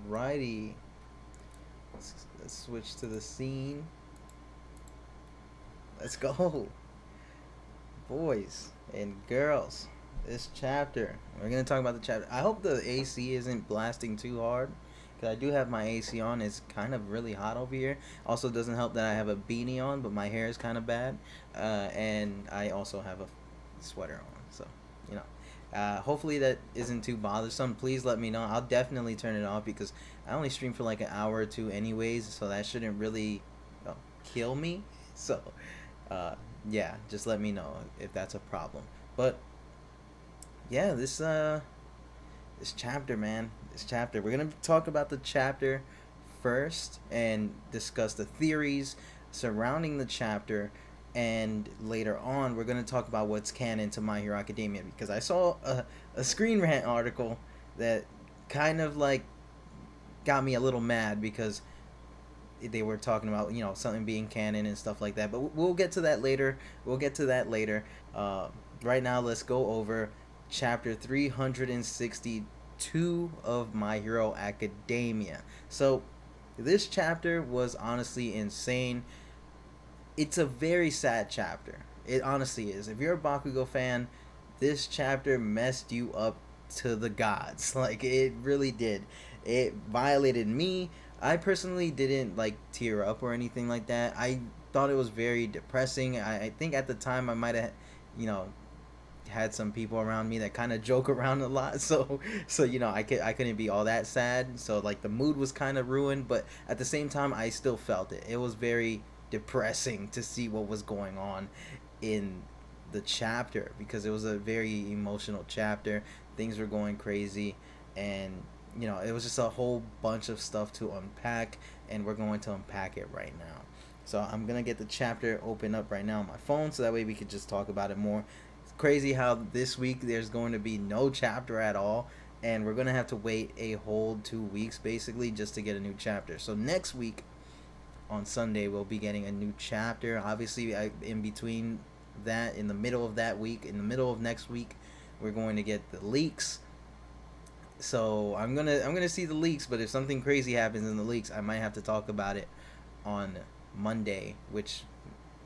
Alrighty. Let's switch to the scene. Let's go. Boys and girls. This chapter. We're going to talk about the chapter. I hope the AC isn't blasting too hard. Because I do have my AC on. It's kind of really hot over here. Also, doesn't help that I have a beanie on, but my hair is kind of bad. And I also have a sweater on. So, you know. Hopefully that isn't too bothersome. Please let me know. I'll definitely turn it off because I only stream for like an hour or two anyways, so that shouldn't really kill me. So, yeah, just let me know if that's a problem. But yeah, this chapter, man, this chapter. We're gonna talk about the chapter first and discuss the theories surrounding the chapter, and later on we're going to talk about what's canon to My Hero Academia, because I saw a Screen Rant article that kind of like got me a little mad because they were talking about, you know, something being canon and stuff like that, but we'll get to that later. Right now let's go over chapter 362 of My Hero Academia. So this chapter was honestly insane. It's a very sad chapter. It honestly is. If you're a Bakugo fan, this chapter messed you up to the gods. Like, it really did. It violated me. I personally didn't like tear up or anything like that. I thought it was very depressing. I think at the time I might have, you know, had some people around me that kind of joke around a lot, so you know, I couldn't be all that sad, so like the mood was kind of ruined, but at the same time I still felt it. It was very depressing to see what was going on in the chapter because it was a very emotional chapter. Things were going crazy, and you know, it was just a whole bunch of stuff to unpack, and we're going to unpack it right now. So I'm gonna get the chapter open up right now on my phone so that way we could just talk about it more. It's crazy how this week there's going to be no chapter at all, and we're gonna have to wait a whole 2 weeks basically just to get a new chapter. So next week on Sunday we'll be getting a new chapter. Obviously, in between that, in the middle of that week, in the middle of next week, we're going to get the leaks. So I'm gonna see the leaks, but if something crazy happens in the leaks, I might have to talk about it on Monday, which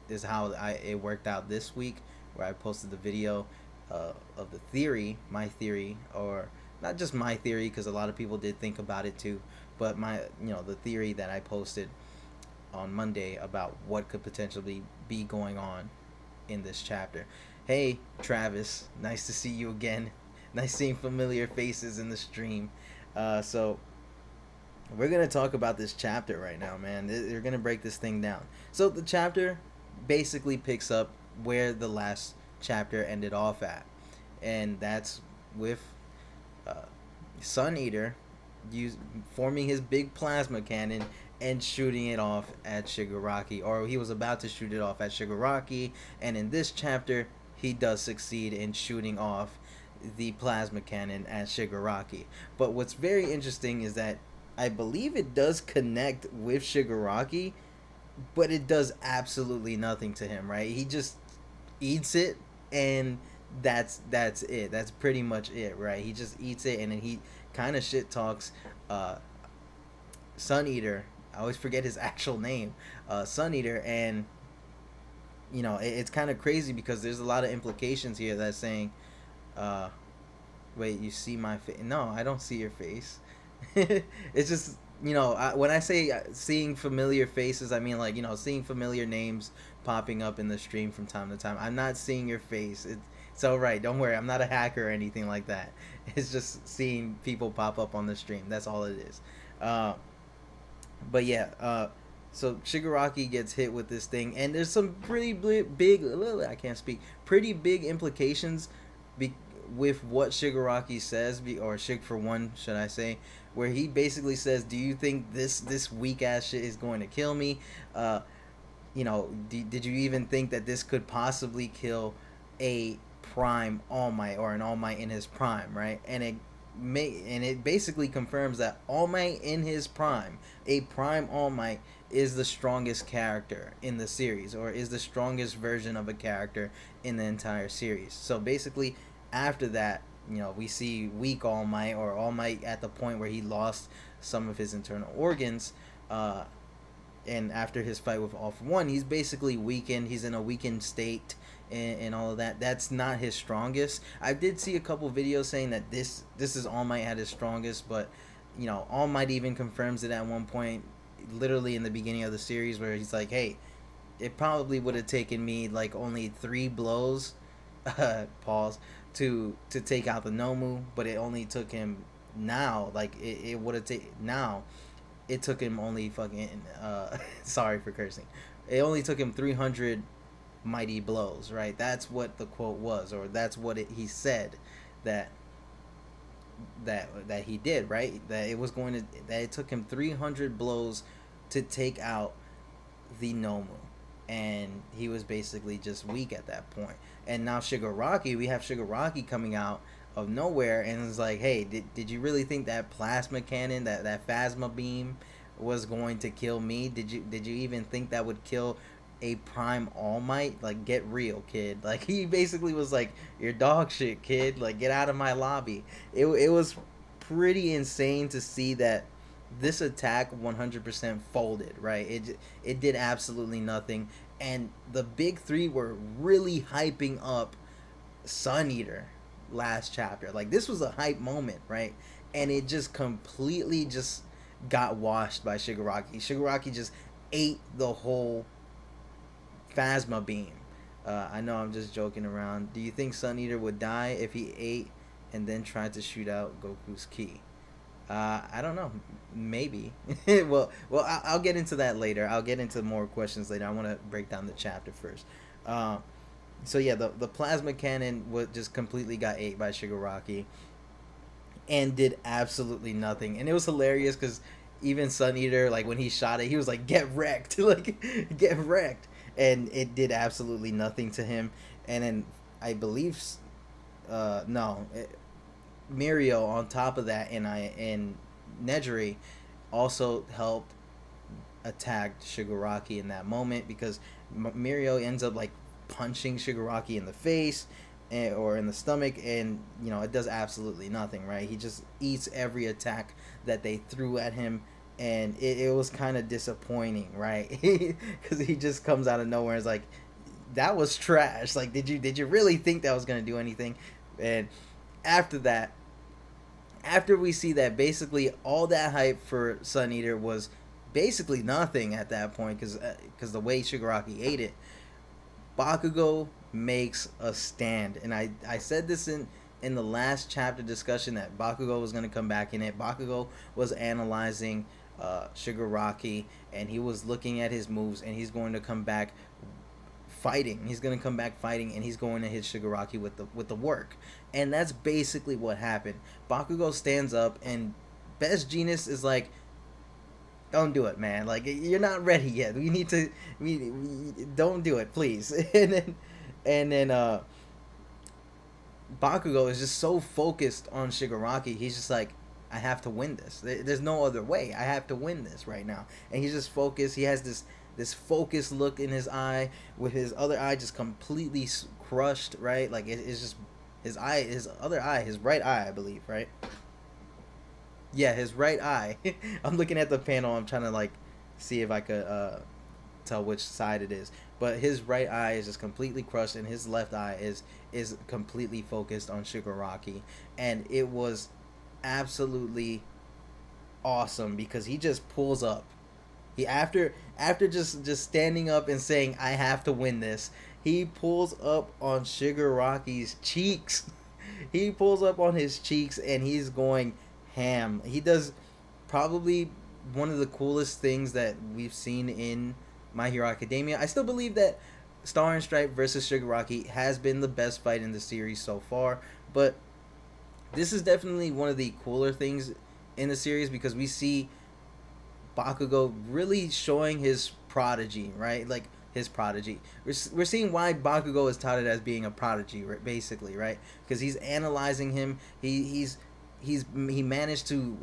is how it worked out this week, where I posted the video of the theory, my theory, or not just my theory, because a lot of people did think about it too, but the theory that I posted on Monday about what could potentially be going on in this chapter. Hey, Travis, nice to see you again. Nice seeing familiar faces in the stream. So we're gonna talk about this chapter right now, man. They're gonna break this thing down. So the chapter basically picks up where the last chapter ended off at, and that's with Sun Eater forming his big plasma cannon and shooting it off at Shigaraki, or he was about to shoot it off at Shigaraki, and in this chapter he does succeed in shooting off the plasma cannon at Shigaraki. But what's very interesting is that I believe it does connect with Shigaraki, but it does absolutely nothing to him, right? He just eats it, and that's it. That's pretty much it, right? He just eats it, and then he kind of shit talks Sun Eater. I always forget his actual name, Sun Eater, and you know, it's kind of crazy because there's a lot of implications here that's saying, wait, you see my face? No, I don't see your face. It's just, you know, when I say seeing familiar faces, I mean, like, you know, seeing familiar names popping up in the stream from time to time. I'm not seeing your face. It's all right. Don't worry. I'm not a hacker or anything like that. It's just seeing people pop up on the stream. That's all it is. But yeah, so Shigaraki gets hit with this thing, and there's some pretty big, I can't speak, pretty big implications with what Shigaraki says, or Shig for one, should I say, where he basically says, do you think this weak ass shit is going to kill me? You know, did you even think that this could possibly kill a prime All Might, or an All Might in his prime, right? And it basically confirms that All Might in his prime, a prime All Might, is the strongest character in the series, or is the strongest version of a character in the entire series. So basically, after that, we see weak All Might, or All Might at the point where he lost some of his internal organs. And after his fight with All For One, he's basically weakened. He's in a weakened state, and all of that. That's not his strongest. I did see a couple videos saying that this is All Might at his strongest, but All Might even confirms it at one point, literally in the beginning of the series, where he's like, "Hey, it probably would have taken me like only 3 blows, pause, to take out the Nomu, but it only took him now, like it would have taken now." It took him only fucking sorry for cursing. It only took him 300 mighty blows, right? That's what the quote was, or that's what he said that he did, right? That it took him 300 blows to take out the Nomu, and he was basically just weak at that point. And now we have Shigaraki coming out of nowhere, and it's like, hey, did you really think that plasma cannon, that phasma beam was going to kill me? Did you even think that would kill a prime All Might? Like, get real, kid. Like, he basically was like, you're dog shit, kid. Like, get out of my lobby. It was pretty insane to see that this attack 100% folded, right? It did absolutely nothing, and the big three were really hyping up Sun Eater last chapter. Like, this was a hype moment, right? And it just completely just got washed by Shigaraki. Shigaraki just ate the whole Phasma beam. I know I'm just joking around. Do you think Sun Eater would die if he ate and then tried to shoot out Goku's ki? I don't know. Maybe. well, I'll get into that later. I'll get into more questions later. I want to break down the chapter first. So yeah, the plasma cannon just completely got ate by Shigaraki, and did absolutely nothing. And it was hilarious because even Sun Eater, like, when he shot it, he was like, "Get wrecked!" like, get wrecked, and it did absolutely nothing to him. And then I believe, Mirio on top of that, and Nejiri also helped attack Shigaraki in that moment, because Mirio ends up like punching Shigaraki in the face, or in the stomach, and it does absolutely nothing, right? He just eats every attack that they threw at him, and it was kind of disappointing, right? Because he just comes out of nowhere and is like, that was trash. Like, did you really think that was gonna do anything? And after that, after we see that basically all that hype for Sun Eater was basically nothing at that point, because the way Shigaraki ate it, Bakugo makes a stand. And I said this in the last chapter discussion, that Bakugo was going to come back in it. Bakugo was analyzing Shigaraki, and he was looking at his moves, and he's going to come back fighting. He's going to come back fighting, and he's going to hit Shigaraki with the work. And that's basically what happened. Bakugo stands up, and Best Genius is like, don't do it, man. Like, you're not ready yet. We need to. We don't do it, please. and then Bakugo is just so focused on Shigaraki. He's just like, I have to win this. There's no other way. I have to win this right now. And he's just focused. He has this focused look in his eye, with his other eye just completely crushed, right? Like, it's just his other eye, his right eye, I believe, right? Yeah, his right eye. I'm looking at the panel. I'm trying to like see if I could tell which side it is. But his right eye is just completely crushed, and his left eye is completely focused on Shigaraki. And it was absolutely awesome, because he just pulls up. He after just standing up and saying, I have to win this, he pulls up on Shigaraki's cheeks. He pulls up on his cheeks, and he's going ham. He does probably one of the coolest things that we've seen in My Hero Academia. I still believe that Star and Stripe versus Shigaraki has been the best fight in the series so far, but this is definitely one of the cooler things in the series, because we see Bakugo really showing his prodigy, right? Like, his prodigy. We're seeing why Bakugo is touted as being a prodigy, right? Basically, right? Because he's analyzing him. He managed to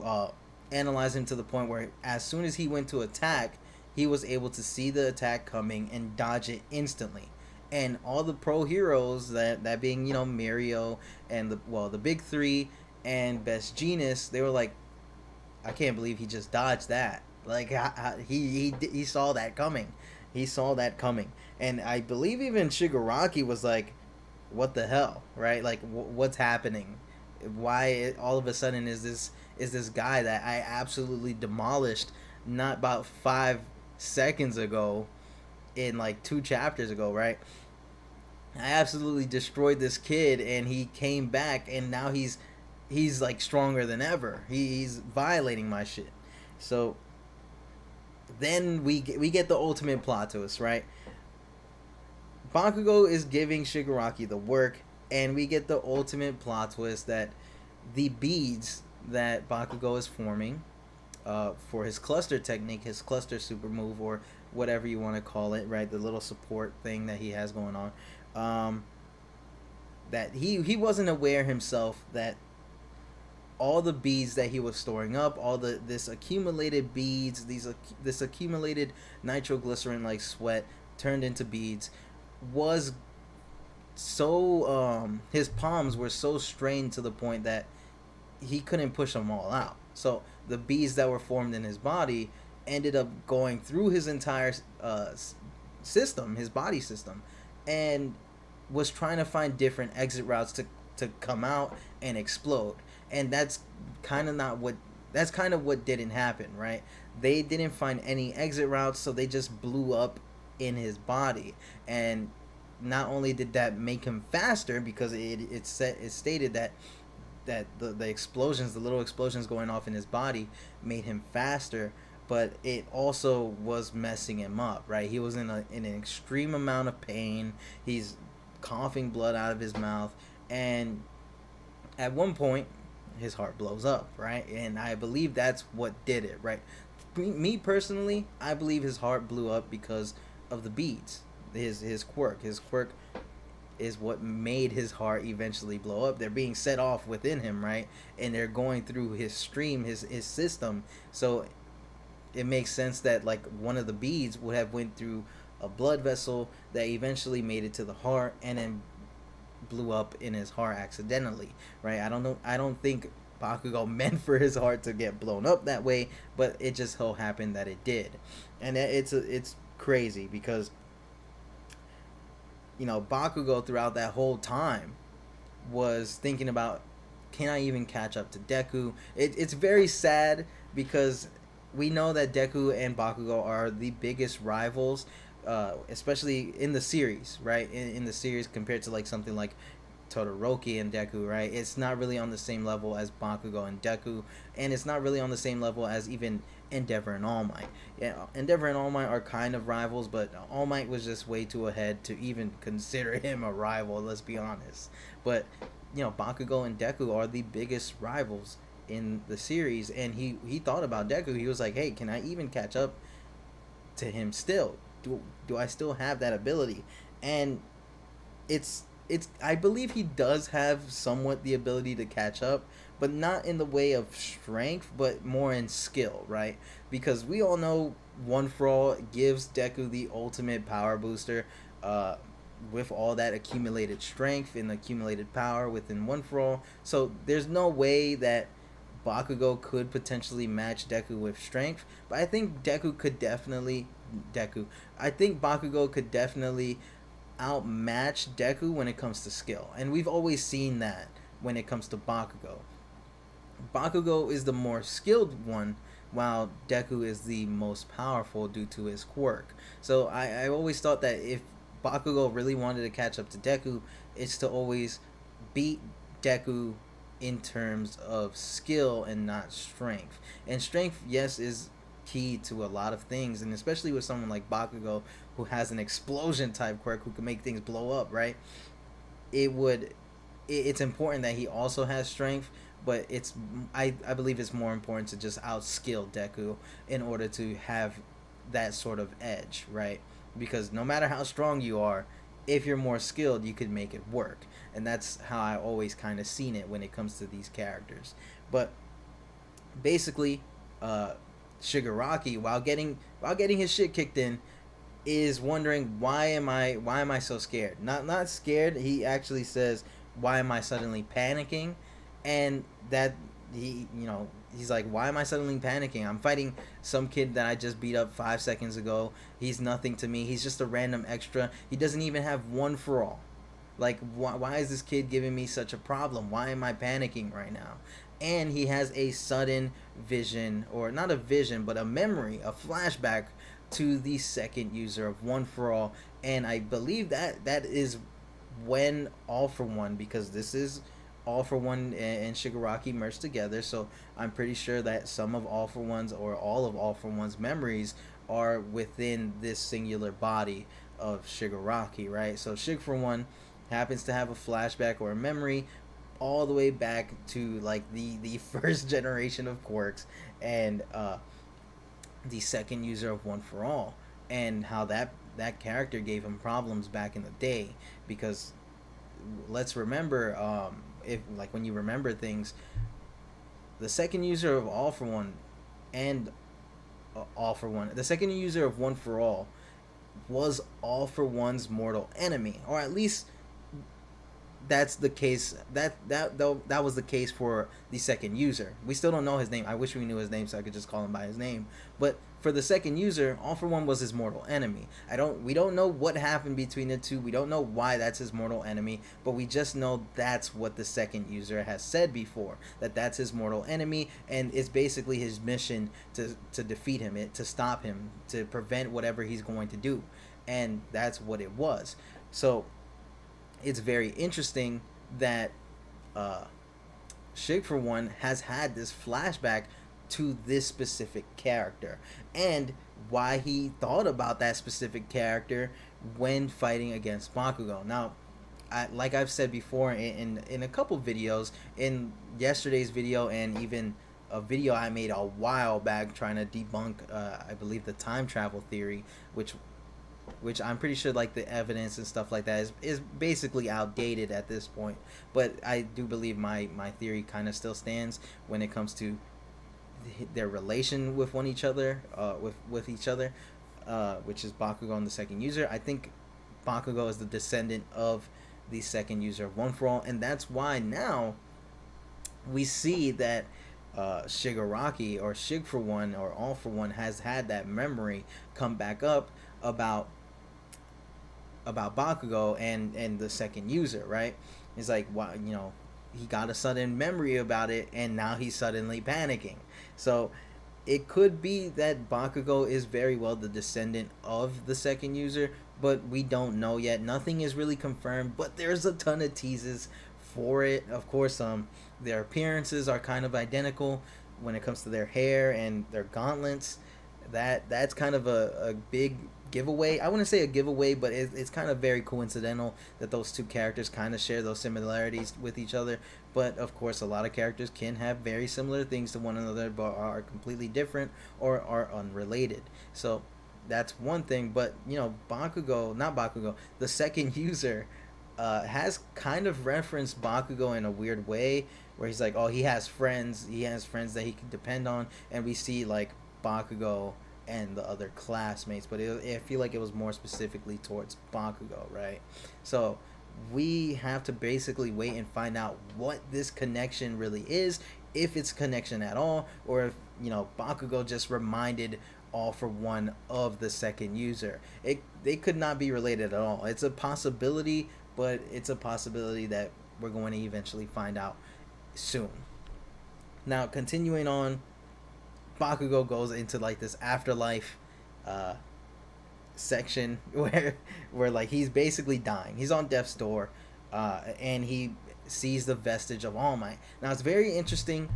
analyze him to the point where as soon as he went to attack, he was able to see the attack coming and dodge it instantly. And all the pro heroes, that being, Mirio and the big three and Best Genius, they were like, I can't believe he just dodged that. Like, he saw that coming. He saw that coming. And I believe even Shigaraki was like, what the hell, right? Like, what's happening? Why all of a sudden is this guy that I absolutely demolished not about 5 seconds ago, in like 2 chapters ago, right? I absolutely destroyed this kid, and he came back, and now he's like stronger than ever. He's violating my shit. So then we get the ultimate plot twist, right? Bakugo is giving Shigaraki the work, and we get the ultimate plot twist that the beads that Bakugo is forming, for his cluster technique, his cluster super move, or whatever you want to call it, right? The little support thing that he has going on. That he wasn't aware himself that all the beads that he was storing up, all this accumulated beads, this accumulated nitroglycerin like sweat turned into beads, was so his palms were so strained to the point that he couldn't push them all out. So the beads that were formed in his body ended up going through his entire system, his body system, and was trying to find different exit routes to come out and explode. And that's kind of what didn't happen, right? They didn't find any exit routes, so they just blew up in his body. And not only did that make him faster, because it stated that the explosions, the little explosions going off in his body, made him faster, but it also was messing him up, right? He was in an extreme amount of pain. He's coughing blood out of his mouth, and at one point his heart blows up, right? And I believe that's what did it, right? Me personally, I believe his heart blew up because of the beads. His quirk is what made his heart eventually blow up. They're being set off within him, right? And they're going through his stream, his system. So it makes sense that like one of the beads would have went through a blood vessel that eventually made it to the heart, and then blew up in his heart accidentally, right? I don't know. I don't think Bakugo meant for his heart to get blown up that way, but it just so happened that it did. And it's crazy because Bakugo throughout that whole time was thinking about, can I even catch up to Deku? It's very sad because we know that Deku and Bakugo are the biggest rivals, especially in the series, right? In the series, compared to like something like Todoroki and Deku, right? It's not really on the same level as Bakugo and Deku, and it's not really on the same level as even Endeavor and All Might. Yeah, Endeavor and All Might are kind of rivals, but All Might was just way too ahead to even consider him a rival, let's be honest. But, Bakugo and Deku are the biggest rivals in the series, and he thought about Deku. He was like, hey, can I even catch up to him still? Do I still have that ability? And it's I believe he does have somewhat the ability to catch up, but not in the way of strength, but more in skill, right? Because we all know One For All gives Deku the ultimate power booster, with all that accumulated strength and accumulated power within One For All. So there's no way that Bakugo could potentially match Deku with strength, but I think I think Bakugo could definitely outmatch Deku when it comes to skill. And we've always seen that when it comes to Bakugo. Bakugo is the more skilled one, while Deku is the most powerful due to his quirk. So I always thought that if Bakugo really wanted to catch up to Deku, it's to always beat Deku in terms of skill and not strength. And strength, yes, is key to a lot of things, and especially with someone like Bakugo, who has an explosion type quirk, who can make things blow up, right? It's important that he also has strength, but I believe it's more important to just outskill Deku in order to have that sort of edge, right? Because no matter how strong you are, if you're more skilled, you could make it work. And that's how I always kind of seen it when it comes to these characters. But basically, Shigaraki, while getting his shit kicked in, is wondering why am I so scared? Not scared. He actually says, why am I suddenly panicking? And that he's like, why am I suddenly panicking? I'm fighting some kid that I just beat up 5 seconds ago. He's nothing to me. He's just a random extra. He doesn't even have one for all. Like, why is this kid giving me such a problem? Why am I panicking right now? And he has a sudden vision, or not a vision, but a memory, a flashback to the second user of One for All. And I believe that is when All for One, because this is All for One and Shigaraki merged together. So I'm pretty sure that some of All for One's, or all of All for One's memories are within this singular body of Shigaraki, right? So Shig for One happens to have a flashback or a memory all the way back to like the first generation of quirks, and the second user of One for All, and how that character gave him problems back in the day. Because let's remember, if like when you remember things, the second user of All for One and All for One, the second user of One for All was All for One's mortal enemy, or at least that's the case. That was the case for the second user. We still don't know his name. I wish we knew his name so I could just call him by his name. But for the second user, All for One was his mortal enemy. We don't know what happened between the two. We don't know why that's his mortal enemy, but we just know that's what the second user has said before, that that's his mortal enemy, and it's basically his mission to defeat him, to stop him, to prevent whatever he's going to do. And that's what it was. So it's very interesting that Shig for One has had this flashback to this specific character, and why he thought about that specific character when fighting against Bakugo. Now, like I've said before in a couple videos, in yesterday's video, and even a video I made a while back trying to debunk, I believe, the time travel theory, which I'm pretty sure like the evidence and stuff like that is basically outdated at this point. But I do believe my theory kind of still stands when it comes to their relation with each other, which is Bakugo and the second user. I think Bakugo is the descendant of the second user of One for All, and that's why now we see that Shigaraki, or Shig for One, or All for One, has had that memory come back up about Bakugo and the second user, right? It's like, why, he got a sudden memory about it, and now he's suddenly panicking. So it could be that Bakugo is very well the descendant of the second user, but we don't know yet. Nothing is really confirmed, but there's a ton of teases for it. Of course, their appearances are kind of identical when it comes to their hair and their gauntlets. That's kind of a big giveaway. I wouldn't say a giveaway, but it's kind of very coincidental that those two characters kind of share those similarities with each other. But of course, a lot of characters can have very similar things to one another, but are completely different or are unrelated. So that's one thing. But not Bakugo, the second user has kind of referenced Bakugo in a weird way, where he's like, oh, he has friends that he can depend on, and we see like Bakugo and the other classmates, but I feel like it was more specifically towards Bakugo, right? So we have to basically wait and find out what this connection really is, if it's a connection at all, or if Bakugo just reminded All for One of the second user. They could not be related at all. It's a possibility, but it's a possibility that we're going to eventually find out soon. Now, continuing on, Bakugo goes into like this afterlife section where like he's basically dying. He's on death's door, and he sees the vestige of All Might. Now it's very interesting.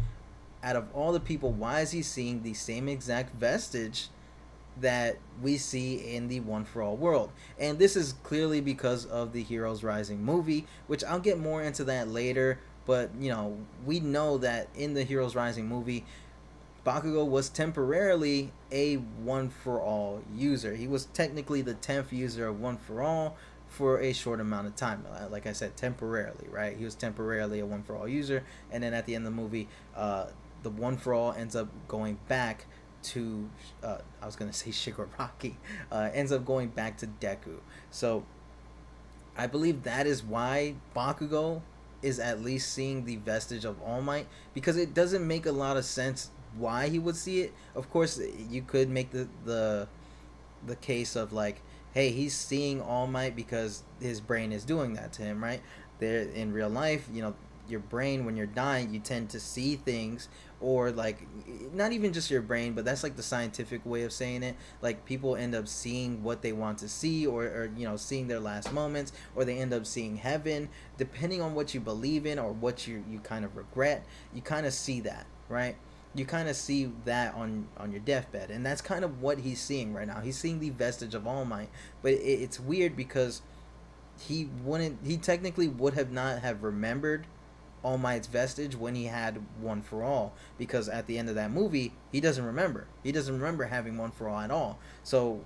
Out of all the people, why is he seeing the same exact vestige that we see in the One for All world? And this is clearly because of the Heroes Rising movie, which I'll get more into that later. But we know that in the Heroes Rising movie, Bakugo was temporarily a One for All user. He was technically the 10th user of One for All for a short amount of time. Like I said, temporarily, right? He was temporarily a One for All user, and then at the end of the movie, the One for All ends up going back to I was gonna say Shigaraki, ends up going back to Deku. So I believe that is why Bakugo is at least seeing the vestige of All Might, because it doesn't make a lot of sense why he would see it. Of course, you could make the case of like, hey, he's seeing All Might because his brain is doing that to him, right? There in real life, your brain when you're dying, you tend to see things, or like not even just your brain, but that's like the scientific way of saying it. Like people end up seeing what they want to see, or seeing their last moments, or they end up seeing heaven, depending on what you believe in or what you kind of regret. You kind of see that, right? You kind of see that on your deathbed, and that's kind of what he's seeing right now. He's seeing the vestige of All Might, but it's weird because he technically would have not have remembered All Might's vestige when he had One for All, because at the end of that movie he doesn't remember having One for All at all. So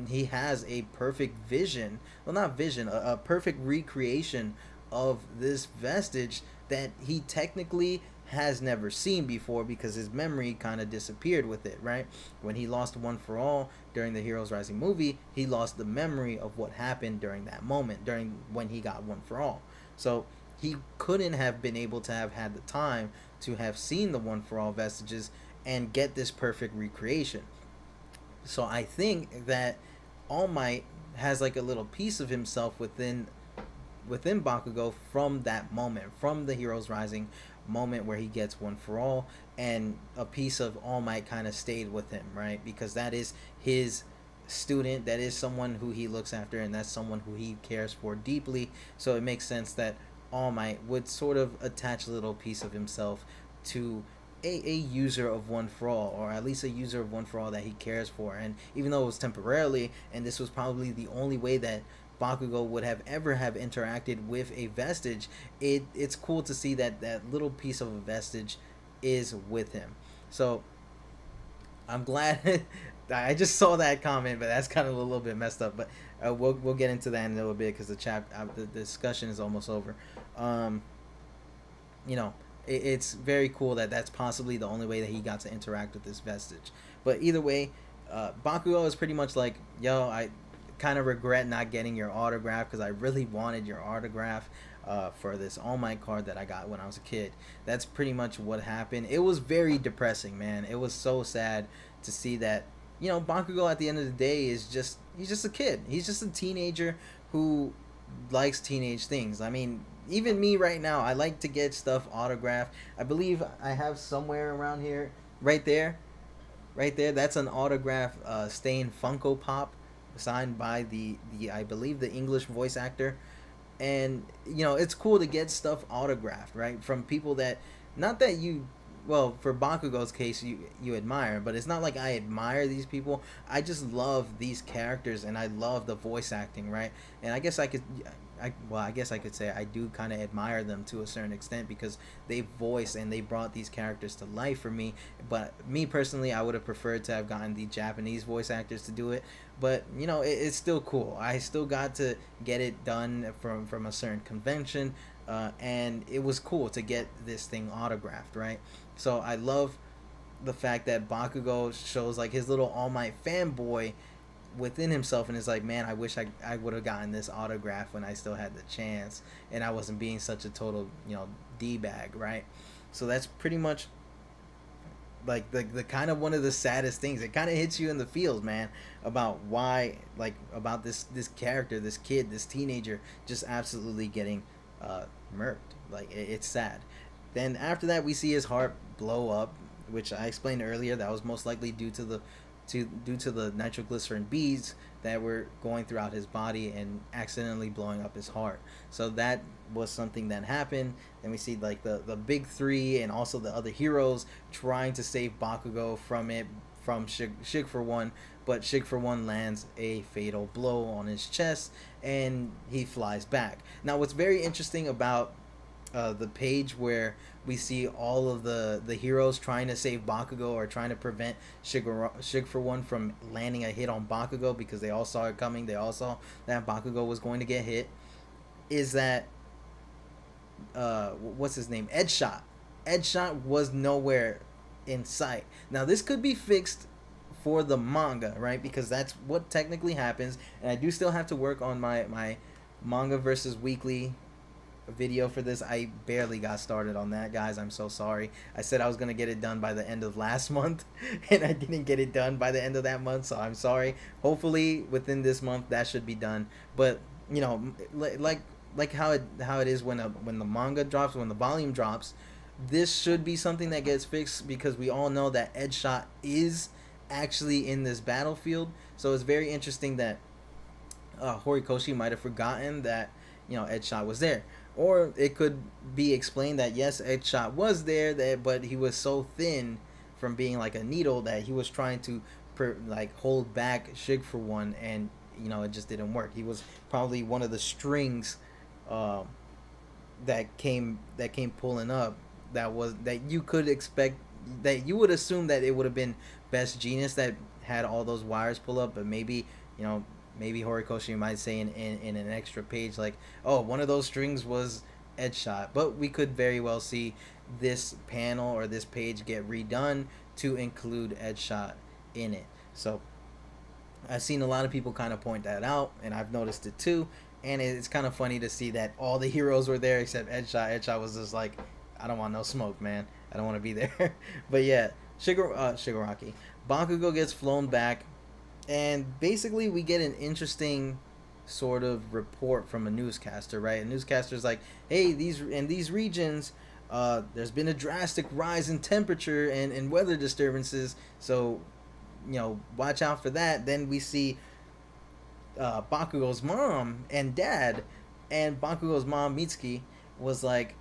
he has a perfect vision, well, not vision, a perfect recreation of this vestige that he technically has never seen before, because his memory kind of disappeared with it, right? When he lost One for All during the Heroes Rising movie, he lost the memory of what happened during that moment, during when he got One for All. So he couldn't have been able to have had the time to have seen the One for All vestiges and get this perfect recreation. So I think that All Might has like a little piece of himself within Bakugo from that moment, from the Heroes Rising moment where he gets One for All, and a piece of All Might kind of stayed with him, right? Because that is his student, that is someone who he looks after, and that's someone who he cares for deeply. So it makes sense that All Might would sort of attach a little piece of himself to a user of One for All, or at least a user of One for All that he cares for. And even though it was temporarily, and this was probably the only way that Bakugo would have ever have interacted with a vestige, it's cool to see that that little piece of a vestige is with him. So I'm glad. I just saw that comment, but that's kind of a little bit messed up. But we'll get into that in a little bit, because the discussion is almost over. Um, it's very cool that that's possibly the only way that he got to interact with this vestige. But either way, Bakugo is pretty much like, yo, I kind of regret not getting your autograph, because I really wanted your autograph for this All Might card that I got when I was a kid. That's pretty much what happened. It was very depressing, man. It was so sad to see that, Bakugo at the end of the day he's just a kid. He's just a teenager who likes teenage things. I mean, even me right now, I like to get stuff autographed. I believe I have somewhere around here, right there, That's an autograph stained Funko Pop, signed by the I believe the English voice actor. And it's cool to get stuff autographed, right, from people that, not that you, well, for Bakugo's case, you admire, but it's not like I admire these people. I just love these characters, and I love the voice acting, right? And I guess I could say I do kind of admire them to a certain extent, because they voiced and they brought these characters to life for me. But me personally, I would have preferred to have gotten the Japanese voice actors to do it. But it's still cool. I still got to get it done from a certain convention, and it was cool to get this thing autographed, right? So I love the fact that Bakugo shows like his little All Might fanboy within himself, and is like, man, I wish I would have gotten this autograph when I still had the chance, and I wasn't being such a total d-bag, right? So that's pretty much like the kind of one of the saddest things. It kind of hits you in the feels, man, about why, like, about this character, this kid, this teenager just absolutely getting murked. Like, it's sad. Then after that, we see his heart blow up, which I explained earlier. That was most likely due to the nitroglycerin beads that were going throughout his body and accidentally blowing up his heart. So that was something that happened. Then we see like the big three and also the other heroes trying to save Bakugo from Shig for One, but Shig for One lands a fatal blow on his chest and he flies back. Now, what's very interesting about the page where we see all of the heroes trying to save Bakugo, or trying to prevent Shig for One from landing a hit on Bakugo, because they all saw it coming. They all saw that Bakugo was going to get hit. Is that what's his name? Edshot was nowhere in sight. Now this could be fixed for the manga, right? Because that's what technically happens. And I do still have to work on my manga versus weekly video for this. I barely got started on that, guys. I'm so sorry. I said I was gonna get it done by the end of last month, and I didn't get it done by the end of that month. So I'm sorry. Hopefully within this month that should be done. But you know, like how it is when the manga drops, when the volume drops, this should be something that gets fixed because we all know that Edgeshot is actually in this battlefield. So it's very interesting that Horikoshi might have forgotten that Edgeshot was there, or it could be explained that yes, Edgeshot was there, but he was so thin from being like a needle that he was trying to like hold back Shig for one, and it just didn't work. He was probably one of the strings uh, that came pulling up that you could expect, that you would assume that it would have been Best Genius that had all those wires pull up, but maybe maybe Horikoshi might say in an extra page like, oh, one of those strings was Edgeshot. But we could very well see this panel or this page get redone to include Edgeshot in it. So I've seen a lot of people kind of point that out, and I've noticed it too. And it's kind of funny to see that all the heroes were there except Edgeshot. Edgeshot was just like, I don't want no smoke, man. I don't want to be there. But yeah, Shigaraki. Bakugo gets flown back, and basically we get an interesting sort of report from a newscaster, right? A newscaster's like, hey, these regions, there's been a drastic rise in temperature and weather disturbances, so watch out for that. Then we see Bakugo's mom and dad, and Bakugo's mom Mitsuki was like,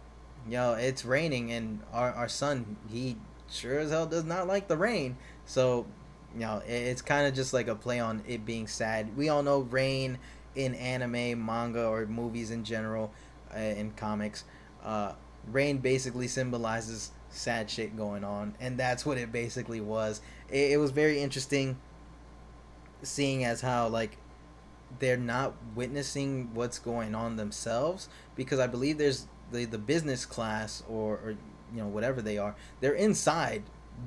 yo, it's raining, and our son, he sure as hell does not like the rain. So it's kind of just like a play on it being sad. We all know rain in anime, manga, or movies in general, in comics, rain basically symbolizes sad shit going on, and that's what it basically was. It was very interesting seeing as how like they're not witnessing what's going on themselves, because I believe there's the business class, or whatever they are, they're inside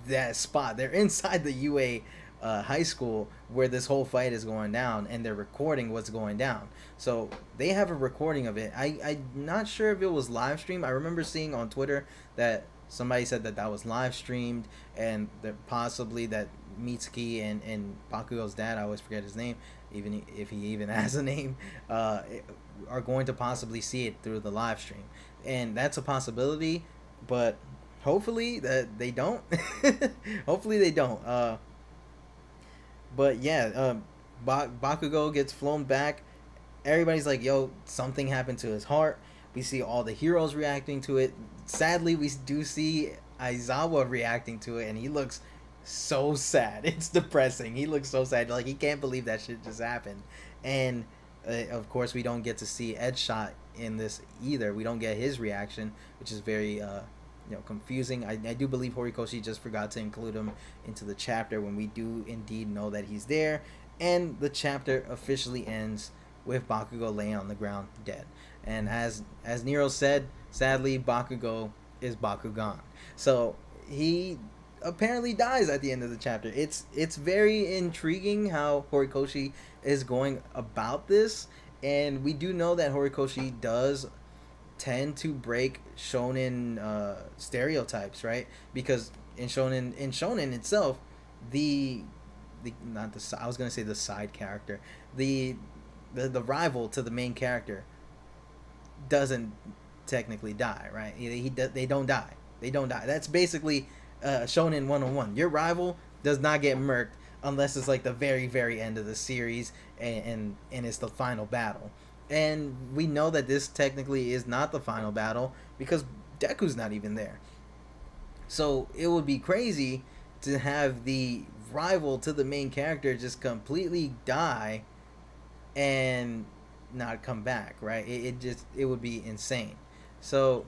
that spot, they're inside the UA high school where this whole fight is going down, and they're recording what's going down. So they have a recording of it. I'm not sure if it was live streamed. I remember seeing on Twitter that somebody said that was live streamed, and that possibly that Mitsuki and Bakugo's dad, I always forget his name, even if he even has a name, are going to possibly see it through the live stream. And that's a possibility, but hopefully that they don't. Hopefully they don't. But yeah, Bakugo gets flown back. Everybody's like, yo, something happened to his heart. We see all the heroes reacting to it. Sadly, we do see Aizawa reacting to it, and he looks so sad. It's depressing. He looks so sad. Like, he can't believe that shit just happened. And of course, we don't get to see Edgeshot in this either. We don't get his reaction, which is very confusing. I do believe Horikoshi just forgot to include him into the chapter when we do indeed know that he's there. And the chapter officially ends with Bakugo laying on the ground dead. And as Nero said, sadly, Bakugo is Bakugan. So he apparently dies at the end of the chapter. It's very intriguing how Horikoshi is going about this, and we do know that Horikoshi does tend to break shonen stereotypes, right? Because in shonen itself, I was gonna say the side character, the rival to the main character doesn't technically die, right? They don't die. They don't die. That's basically shonen 101. Your rival does not get murked unless it's like the very, very end of the series, and it's the final battle. And we know that this technically is not the final battle because Deku's not even there. So it would be crazy to have the rival to the main character just completely die and not come back, right? It would be insane. So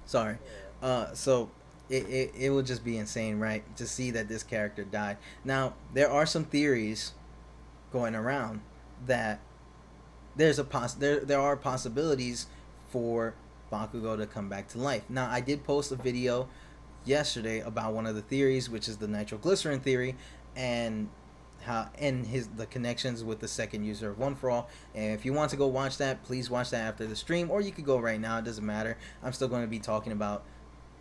sorry. So it would just be insane, right? To see that this character died. Now, there are some theories going around that there are possibilities for Bakugo to come back to life. Now, I did post a video yesterday about one of the theories, which is the nitroglycerin theory, and the connections with the second user of One for All. And if you want to go watch that, please watch that after the stream, or you could go right now. It doesn't matter. I'm still going to be talking about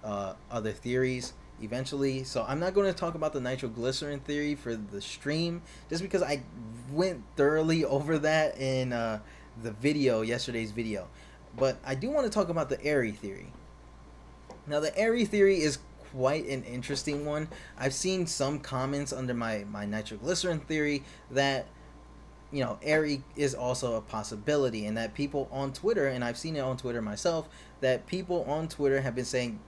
other theories eventually, so I'm not going to talk about the nitroglycerin theory for the stream, just because I went thoroughly over that in yesterday's video. But I do want to talk about the Eri theory. Now, the Eri theory is quite an interesting one. I've seen some comments under my nitroglycerin theory that, Eri is also a possibility, and that people on Twitter, and I've seen it on Twitter myself, that people on Twitter have been saying,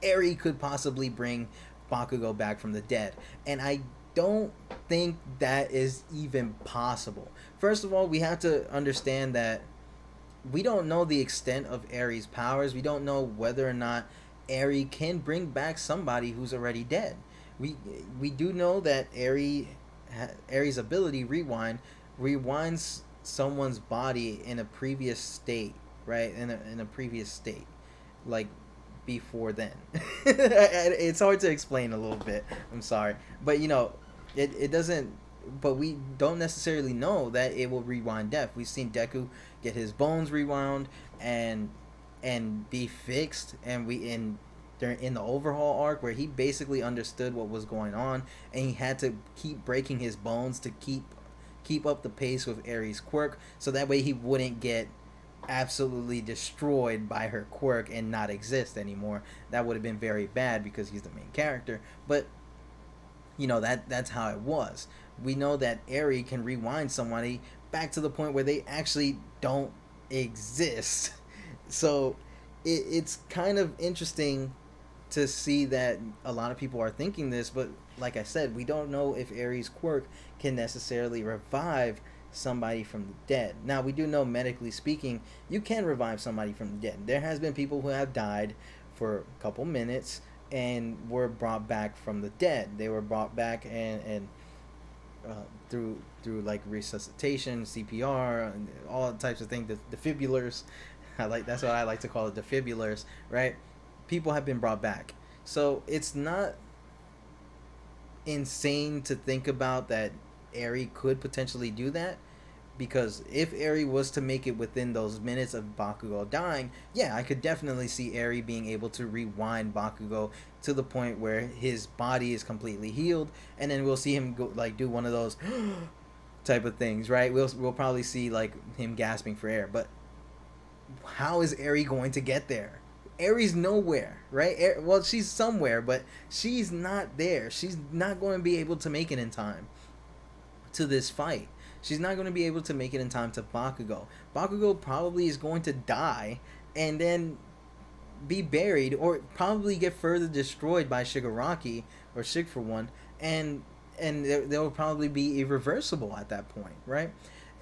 Eri could possibly bring Bakugo back from the dead. And I don't think that is even possible. First of all, we have to understand that we don't know the extent of Eri's powers. We don't know whether or not Eri can bring back somebody who's already dead. We do know that Eri's ability rewinds someone's body in a previous state, right? In a previous state, like before then. It's hard to explain a little bit. I'm sorry, but it doesn't. But we don't necessarily know that it will rewind death. We've seen Deku get his bones rewound and be fixed, and in the overhaul arc where he basically understood what was going on, and he had to keep breaking his bones to keep up the pace with Eri's quirk, so that way he wouldn't get absolutely destroyed by her quirk and not exist anymore. That would have been very bad because he's the main character, but that's how it was. We know that Eri can rewind somebody back to the point where they actually don't exist. So it's kind of interesting to see that a lot of people are thinking this, but like I said, we don't know if Eri's quirk can necessarily revive somebody from the dead. Now, we do know, medically speaking, you can revive somebody from the dead. There has been people who have died for a couple minutes and were brought back from the dead. They were brought back and through like resuscitation, CPR, and all types of things. The defibrillators, that's what I like to call it, defibrillators, right? People have been brought back, so it's not insane to think about that Eri could potentially do that, because if Eri was to make it within those minutes of Bakugo dying, yeah, I could definitely see Eri being able to rewind Bakugo to the point where his body is completely healed, and then we'll see him go do one of those type of things, right? We'll probably see him gasping for air. But how is Eri going to get there? Eri's nowhere, right? Well, she's somewhere, but she's not there. She's not going to be able to make it in time to this fight. She's not going to be able to make it in time to Bakugo. Bakugo probably is going to die and then be buried, or probably get further destroyed by Shigaraki or Shig for one, and they'll probably be irreversible at that point, right?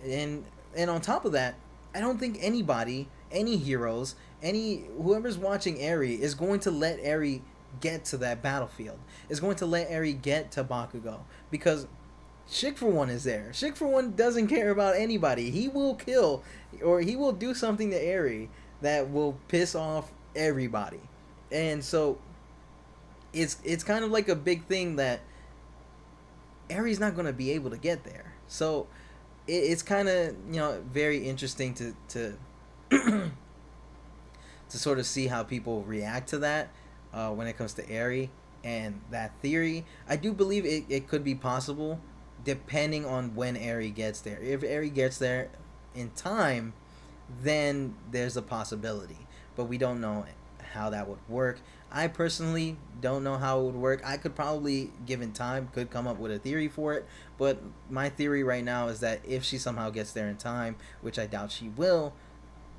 And on top of that, I don't think anybody, any heroes, whoever's watching Eri is going to let Eri get to that battlefield. Is going to let Eri get to Bakugo, because Shig for one is there. Shig for one doesn't care about anybody. He will kill, or he will do something to Eri that will piss off everybody. And so it's kind of like a big thing that Eri's not going to be able to get there. So it's kind of very interesting to to sort of see how people react to that when it comes to Eri and that theory. I do believe it could be possible, depending on when Eri gets there. If Eri gets there in time, then there's a possibility. But we don't know how that would work. I personally don't know how it would work. I could probably, given time, could come up with a theory for it. But my theory right now is that if she somehow gets there in time, which I doubt she will,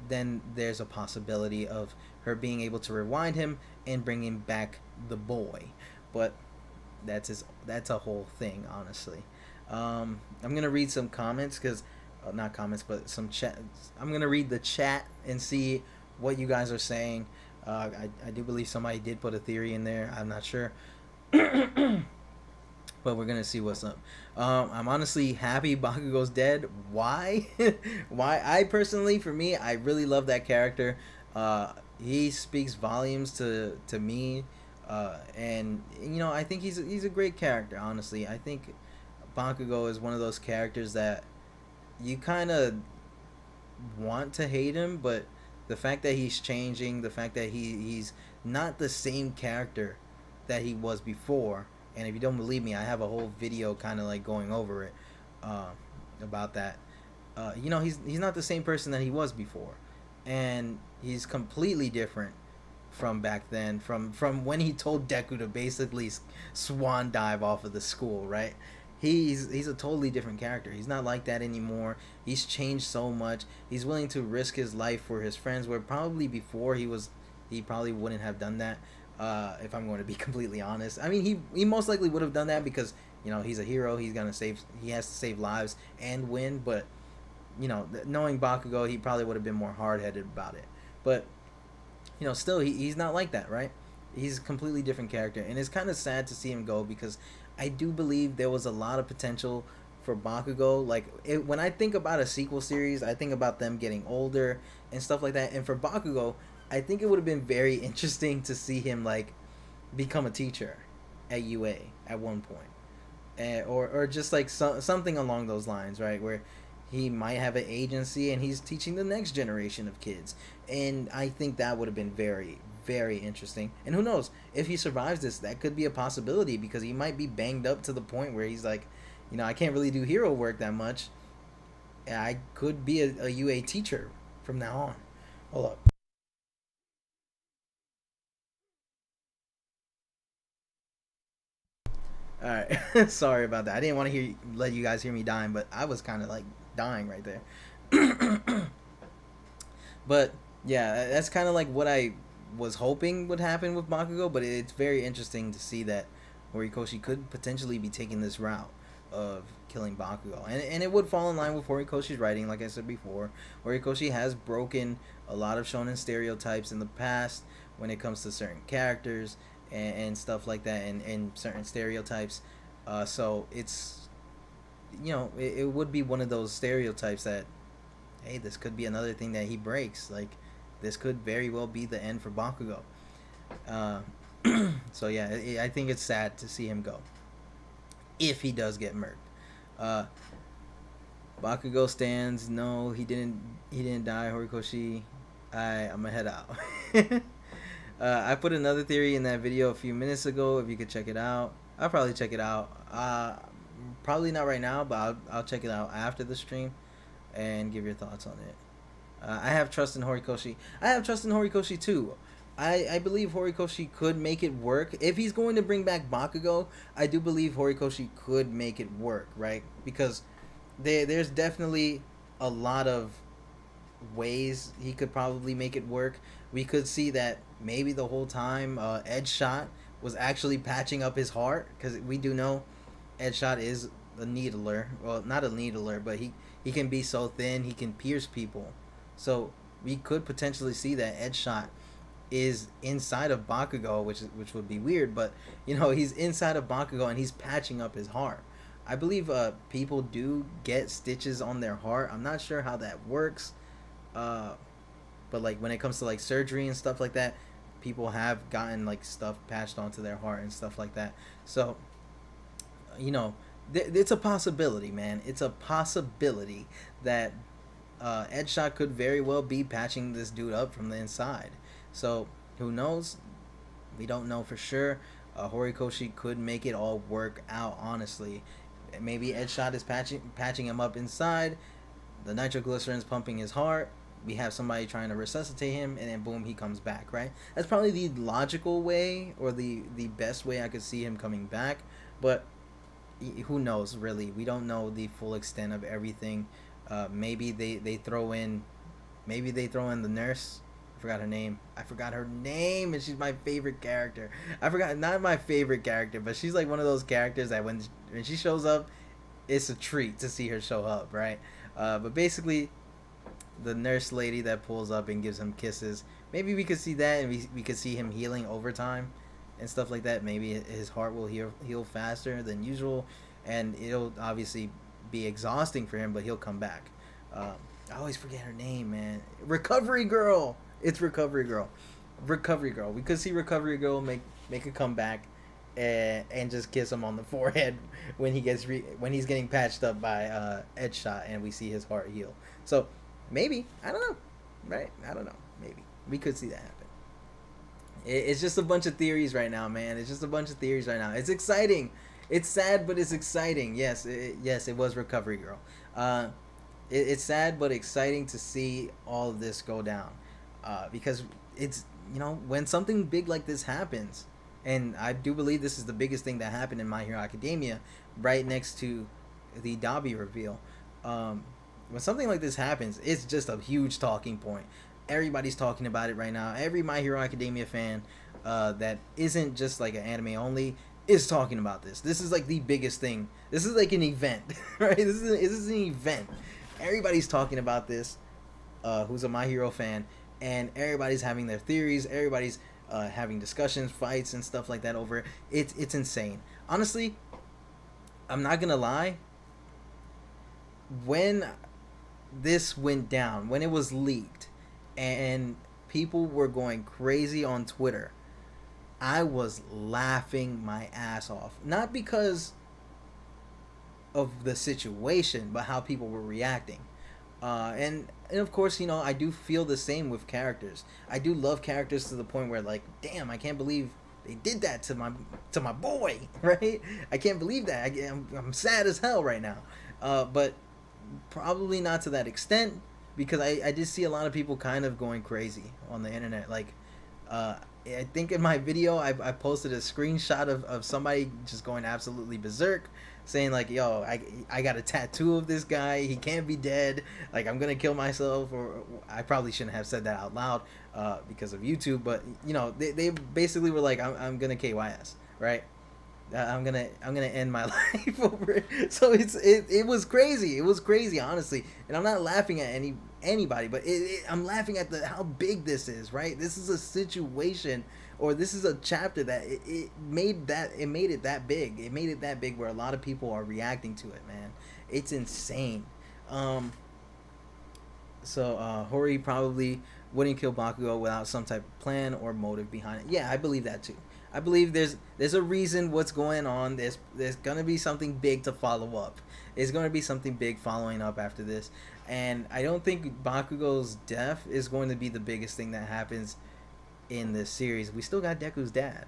then there's a possibility of her being able to rewind him and bringing back the boy. But that's a whole thing, honestly. I'm gonna read some comments, because not comments, but some chat. I'm gonna read the chat and see what you guys are saying. I do believe somebody did put a theory in there. I'm not sure, but but we're gonna see what's up. I'm honestly happy Bakugo's dead. Why? Why? I personally, for me, I really love that character. He speaks volumes to me, and I think he's a great character. Honestly, I think Bakugo is one of those characters that you kind of want to hate him, but the fact that he's changing, the fact that he's not the same character that he was before. And if you don't believe me, I have a whole video kind of like going over it, uh, about that. He's not the same person that he was before, and he's completely different from back then. From when he told Deku to basically swan dive off of the school, right? He's a totally different character. He's not like that anymore. He's changed so much. He's willing to risk his life for his friends, where probably before he probably wouldn't have done that. If I'm going to be completely honest, I mean he most likely would have done that because he's a hero. He has to save lives and win. But knowing Bakugo, he probably would have been more hard headed about it. But still he's not like that, right? He's a completely different character, and it's kind of sad to see him go because I do believe there was a lot of potential for Bakugo. Like when I think about a sequel series, I think about them getting older and stuff like that. And for Bakugo, I think it would have been very interesting to see him like become a teacher at UA at one point, or just like something along those lines, right? Where he might have an agency and he's teaching the next generation of kids, and I think that would have been very, very interesting. And who knows, if he survives this, that could be a possibility because he might be banged up to the point where he's like, I can't really do hero work that much. I could be a UA teacher from now on. Hold up. All right. Sorry about that. I didn't want to let you guys hear me dying, but I was kind of like dying right there. But yeah, that's kind of like what I was hoping would happen with Bakugo. But it's very interesting to see that Horikoshi could potentially be taking this route of killing Bakugo, and it would fall in line with Horikoshi's writing. Like I said before, Horikoshi has broken a lot of shonen stereotypes in the past when it comes to certain characters and stuff like that, and certain stereotypes. So it's it would be one of those stereotypes that, hey, this could be another thing that he breaks. Like this could very well be the end for Bakugo. Uh, so yeah, I think it's sad to see him go if he does get murked. Uh, Bakugo stands. No, he didn't. He didn't die. Horikoshi. I'm gonna head out. I put another theory in that video a few minutes ago. If you could check it out, I'll probably check it out. Probably not right now, but I'll check it out after the stream and give your thoughts on it. I have trust in Horikoshi. I have trust in Horikoshi too. I believe Horikoshi could make it work. If he's going to bring back Bakugo, I do believe Horikoshi could make it work, right? Because there's definitely a lot of ways he could probably make it work. We could see that maybe the whole time Edge Shot was actually patching up his heart, because we do know Edge Shot is a needler. Well, not a needler, but he can be so thin he can pierce people. So we could potentially see that Edge Shot is inside of Bakugo, which would be weird, but he's inside of Bakugo and he's patching up his heart. I believe people do get stitches on their heart. I'm not sure how that works, but like when it comes to like surgery and stuff like that, people have gotten like stuff patched onto their heart and stuff like that. So it's a possibility, man. It's a possibility that Edgeshot could very well be patching this dude up from the inside. So who knows? We don't know for sure. Horikoshi could make it all work out. Honestly, maybe Edgeshot is patching him up inside. The nitroglycerin's pumping his heart. We have somebody trying to resuscitate him, and then boom, he comes back. Right? That's probably the logical way, or the best way I could see him coming back. But who knows? Really, we don't know the full extent of everything. Maybe they throw in the nurse. I forgot her name. And she's my favorite character. Not my favorite character, but she's like one of those characters that when she shows up, it's a treat to see her show up, right? But basically, the nurse lady that pulls up and gives him kisses. Maybe we could see that, and we could see him healing over time. and stuff like that, maybe his heart will heal faster than usual, and it'll obviously be exhausting for him, but he'll come back. Um, I always forget her name, man. Recovery Girl. It's Recovery Girl. Recovery Girl. We could see Recovery Girl make a comeback, and just kiss him on the forehead when when he's getting patched up by Ed Shot, and we see his heart heal. So maybe, I don't know, right? I don't know. Maybe we could see that happen. It's just a bunch of theories right now, man. It's just a bunch of theories right now. It's exciting. It's sad, but it's exciting. Yes, yes, it was Recovery Girl. It's sad but exciting to see all of this go down, because it's, when something big like this happens, and I do believe this is the biggest thing that happened in My Hero Academia, right next to the Dobby reveal. When something like this happens, it's just a huge talking point. Everybody's talking about it right now. Every My Hero Academia fan that isn't just like an anime only is talking about this. This is like the biggest thing. This is like an event, right? This is an event. Everybody's talking about this. Who's a My Hero fan, and everybody's having their theories. Everybody's having discussions, fights, and stuff like that over it. It's insane. Honestly, I'm not gonna lie. When this went down, when it was leaked, and people were going crazy on Twitter, I was laughing my ass off. Not because of the situation, but how people were reacting. And of course, I do feel the same with characters. I do love characters to the point where, like, damn, I can't believe they did that to my boy, right? I can't believe that. I'm sad as hell right now. But probably not to that extent, because I did see a lot of people kind of going crazy on the internet. Like, I think in my video I posted a screenshot of somebody just going absolutely berserk, saying like, yo, I got a tattoo of this guy, he can't be dead, like, I'm gonna kill myself. Or I probably shouldn't have said that out loud because of YouTube, but they basically were like, I'm gonna KYS, right? I'm gonna end my life over it. So it was crazy. It was crazy, honestly. And I'm not laughing at anybody, but I'm laughing at how big this is, right? This is a situation, or this is a chapter that it made it that big. It made it that big where a lot of people are reacting to it, man. It's insane. So Hori probably wouldn't kill Bakugo without some type of plan or motive behind it. Yeah, I believe that too. I believe there's a reason what's going on. There's gonna be something big to follow up. There's gonna be something big following up after this, and I don't think Bakugo's death is going to be the biggest thing that happens in this series. We still got Deku's dad.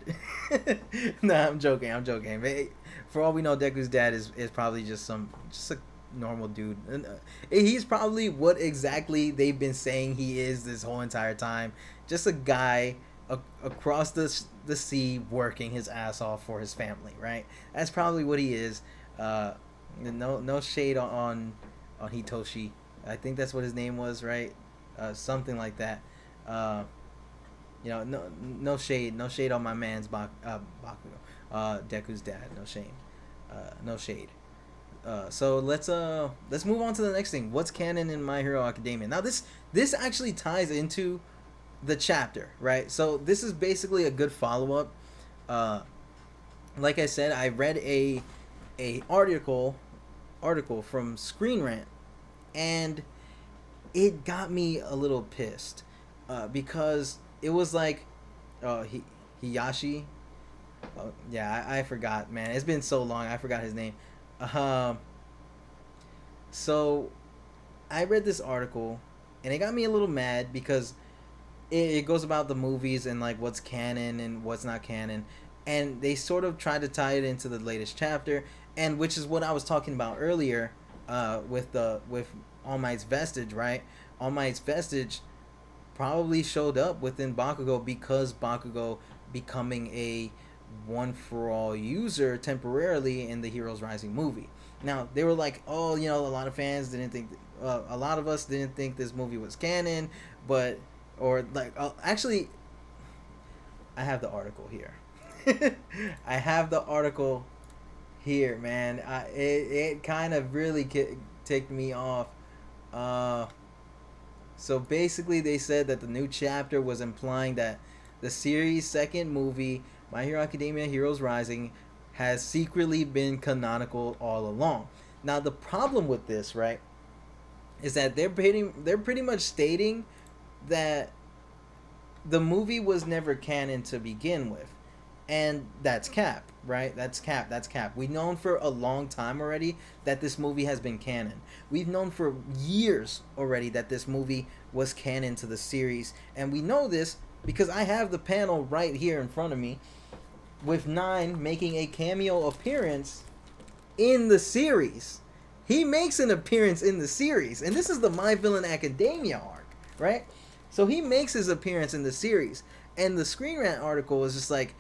Nah, I'm joking. But for all we know, Deku's dad is probably just a normal dude. He's probably what exactly they've been saying he is this whole entire time. Just a guy across the sea working his ass off for his family, right? That's probably what he is. No shade on Hitoshi. I think that's what his name was, right? Something like that. No shade on my man's Bakugo, Deku's dad. No shade. So let's move on to the next thing. What's canon in My Hero Academia? Now this actually ties into the chapter, right? So this is basically a good follow-up. Like I said, I read a article from Screen Rant, and it got me a little pissed because it was like Hiyashi. Yeah, I forgot, man. It's been so long. I forgot his name. So I read this article, and it got me a little mad because it goes about the movies and like what's canon and what's not canon, and they sort of try to tie it into the latest chapter, and which is what I was talking about earlier with All Might's vestige, right? All Might's vestige probably showed up within Bakugo because Bakugo becoming a one for all user temporarily in the Heroes Rising movie. Now they were like, oh, a lot of fans didn't think, a lot of us didn't think this movie was canon, but actually, I have the article here. I have the article here, man. It kind of really ticked me off. So basically, they said that the new chapter was implying that the series' second movie My Hero Academia Heroes Rising has secretly been canonical all along. Now the problem with this, right, is that they're pretty much stating that the movie was never canon to begin with. And that's cap, right? That's cap. That's cap. We've known for a long time already that this movie has been canon. We've known for years already that this movie was canon to the series. And we know this because I have the panel right here in front of me with Nine making a cameo appearance in the series. He makes an appearance in the series. And this is the My Villain Academia arc, right? So he makes his appearance in the series. And the Screen Rant article is just like,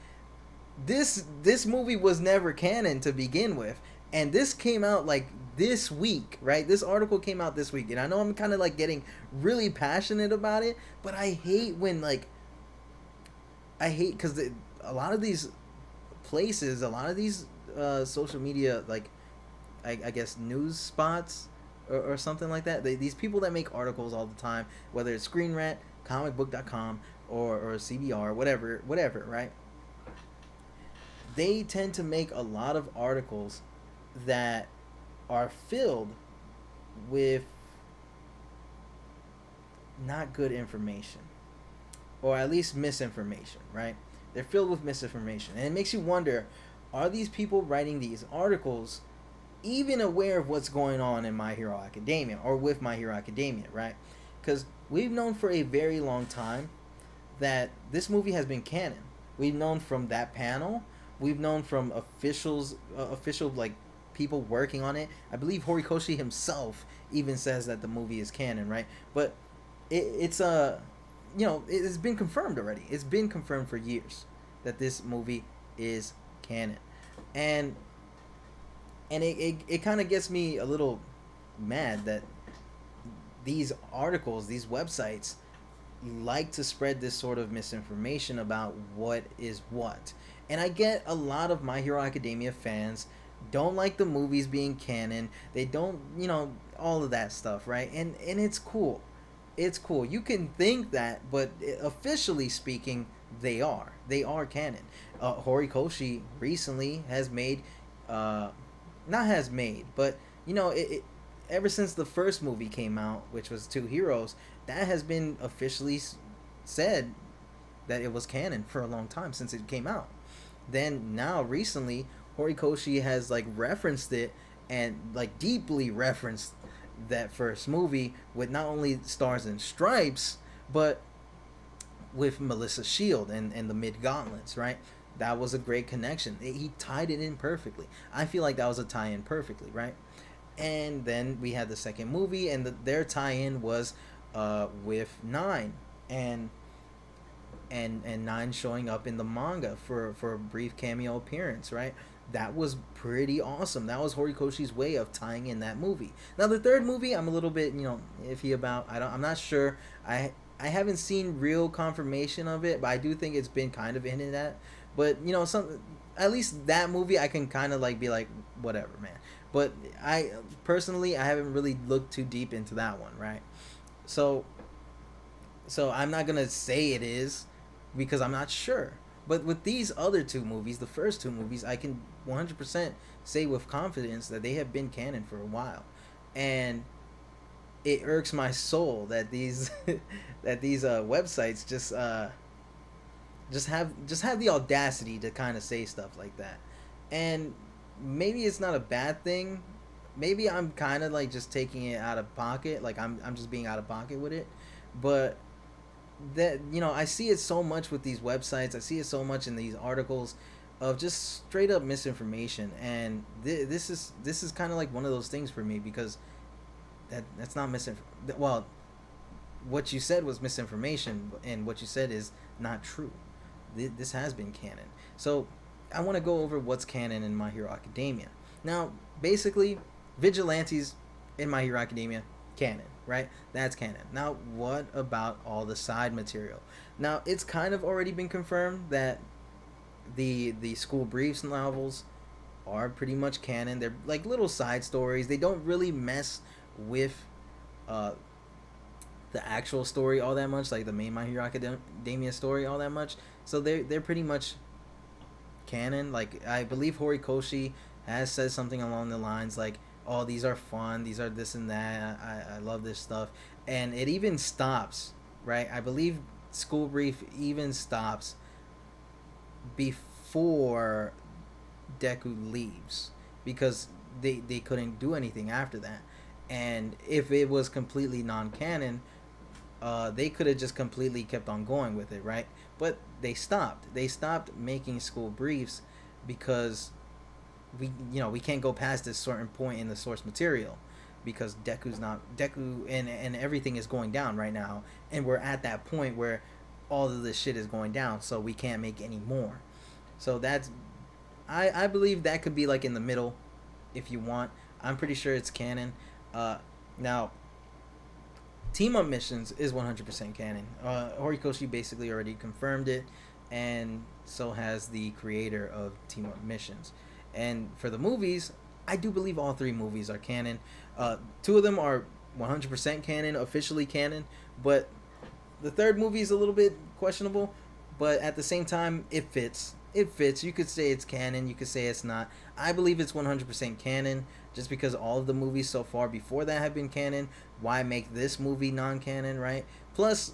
this movie was never canon to begin with, and this came out like this week, right? This article came out this week, and I know I'm kind of like getting really passionate about it, but I hate when because a lot of these places, a lot of these social media, like I guess news spots or something like that, these people that make articles all the time, whether it's Screen Rant, comicbook.com, or CBR, whatever, right? They tend to make a lot of articles that are filled with not good information, or at least misinformation, right? They're filled with misinformation, and it makes you wonder, are these people writing these articles even aware of what's going on in My Hero Academia or with My Hero Academia, right? Because we've known for a very long time that this movie has been canon. We've known from that panel. We've known from official like people working on it. I believe Horikoshi himself even says that the movie is canon, right? But it's it's been confirmed already. It's been confirmed for years that this movie is canon, and it kind of gets me a little mad that these articles, these websites, like to spread this sort of misinformation about what is what. And I get a lot of My Hero Academia fans don't like the movies being canon. They don't, all of that stuff, right? And it's cool. It's cool. You can think that, but officially speaking, they are. They are canon. Horikoshi recently has made, not has made, but ever since the first movie came out, which was Two Heroes, that has been officially said that it was canon for a long time since it came out. Then now recently, Horikoshi has like referenced it and like deeply referenced that first movie with not only Stars and Stripes, but with Melissa Shield and the Mid Gauntlets, right? That was a great connection. He tied it in perfectly. I feel like that was a tie-in perfectly, right? And then we had the second movie, and their tie-in was with Nine, and Nine showing up in the manga for a brief cameo appearance, right? That was pretty awesome. That was Horikoshi's way of tying in that movie. Now the third movie, I'm a little bit iffy about. I'm not sure. I haven't seen real confirmation of it, but I do think it's been kind of hinted at. But at least that movie I can kind of like be like, whatever, man. But I personally, I haven't really looked too deep into that one, right? So I'm not gonna say it is, because I'm not sure. But with these other two movies, the first two movies, I can 100% say with confidence that they have been canon for a while. And it irks my soul that these websites just have the audacity to kind of say stuff like that. And maybe it's not a bad thing. Maybe I'm kind of like just taking it out of pocket, like I'm just being out of pocket with it. But that I see it so much with these websites. I see it so much in these articles of just straight up misinformation, and this is kind of like one of those things for me, because that's not misinformation. Well, what you said was misinformation, and what you said is not true. This has been canon. So I want to go over what's canon in My Hero Academia. Now, basically, vigilantes in My Hero Academia, canon, right? That's canon. Now, what about all the side material? Now, it's kind of already been confirmed that the school briefs novels are pretty much canon. They're like little side stories. They don't really mess with the actual story all that much, like the main My Hero Academia story all that much. So they're pretty much canon. Like I believe Horikoshi has said something along the lines like, "Oh, these are fun. These are this and that. I love this stuff," and it even stops. Right, I believe School Brief even stops before Deku leaves because they couldn't do anything after that. And if it was completely non-canon, they could have just completely kept on going with it, right? But they stopped. They stopped making school briefs because we can't go past this certain point in the source material because Deku and everything is going down right now, and we're at that point where all of this shit is going down, so we can't make any more. So that's I believe that could be like in the middle, if you want. I'm pretty sure it's canon. Now, team up missions is 100% canon. Horikoshi basically already confirmed it, and so has the creator of team up missions. And for the movies, I do believe all three movies are canon. Two of them are 100% canon, officially canon, but the third movie is a little bit questionable. But at the same time, it fits. It fits. You could say it's canon. You could say it's not. I believe it's 100% canon, just because all of the movies so far before that have been canon. Why make this movie non-canon, right? Plus,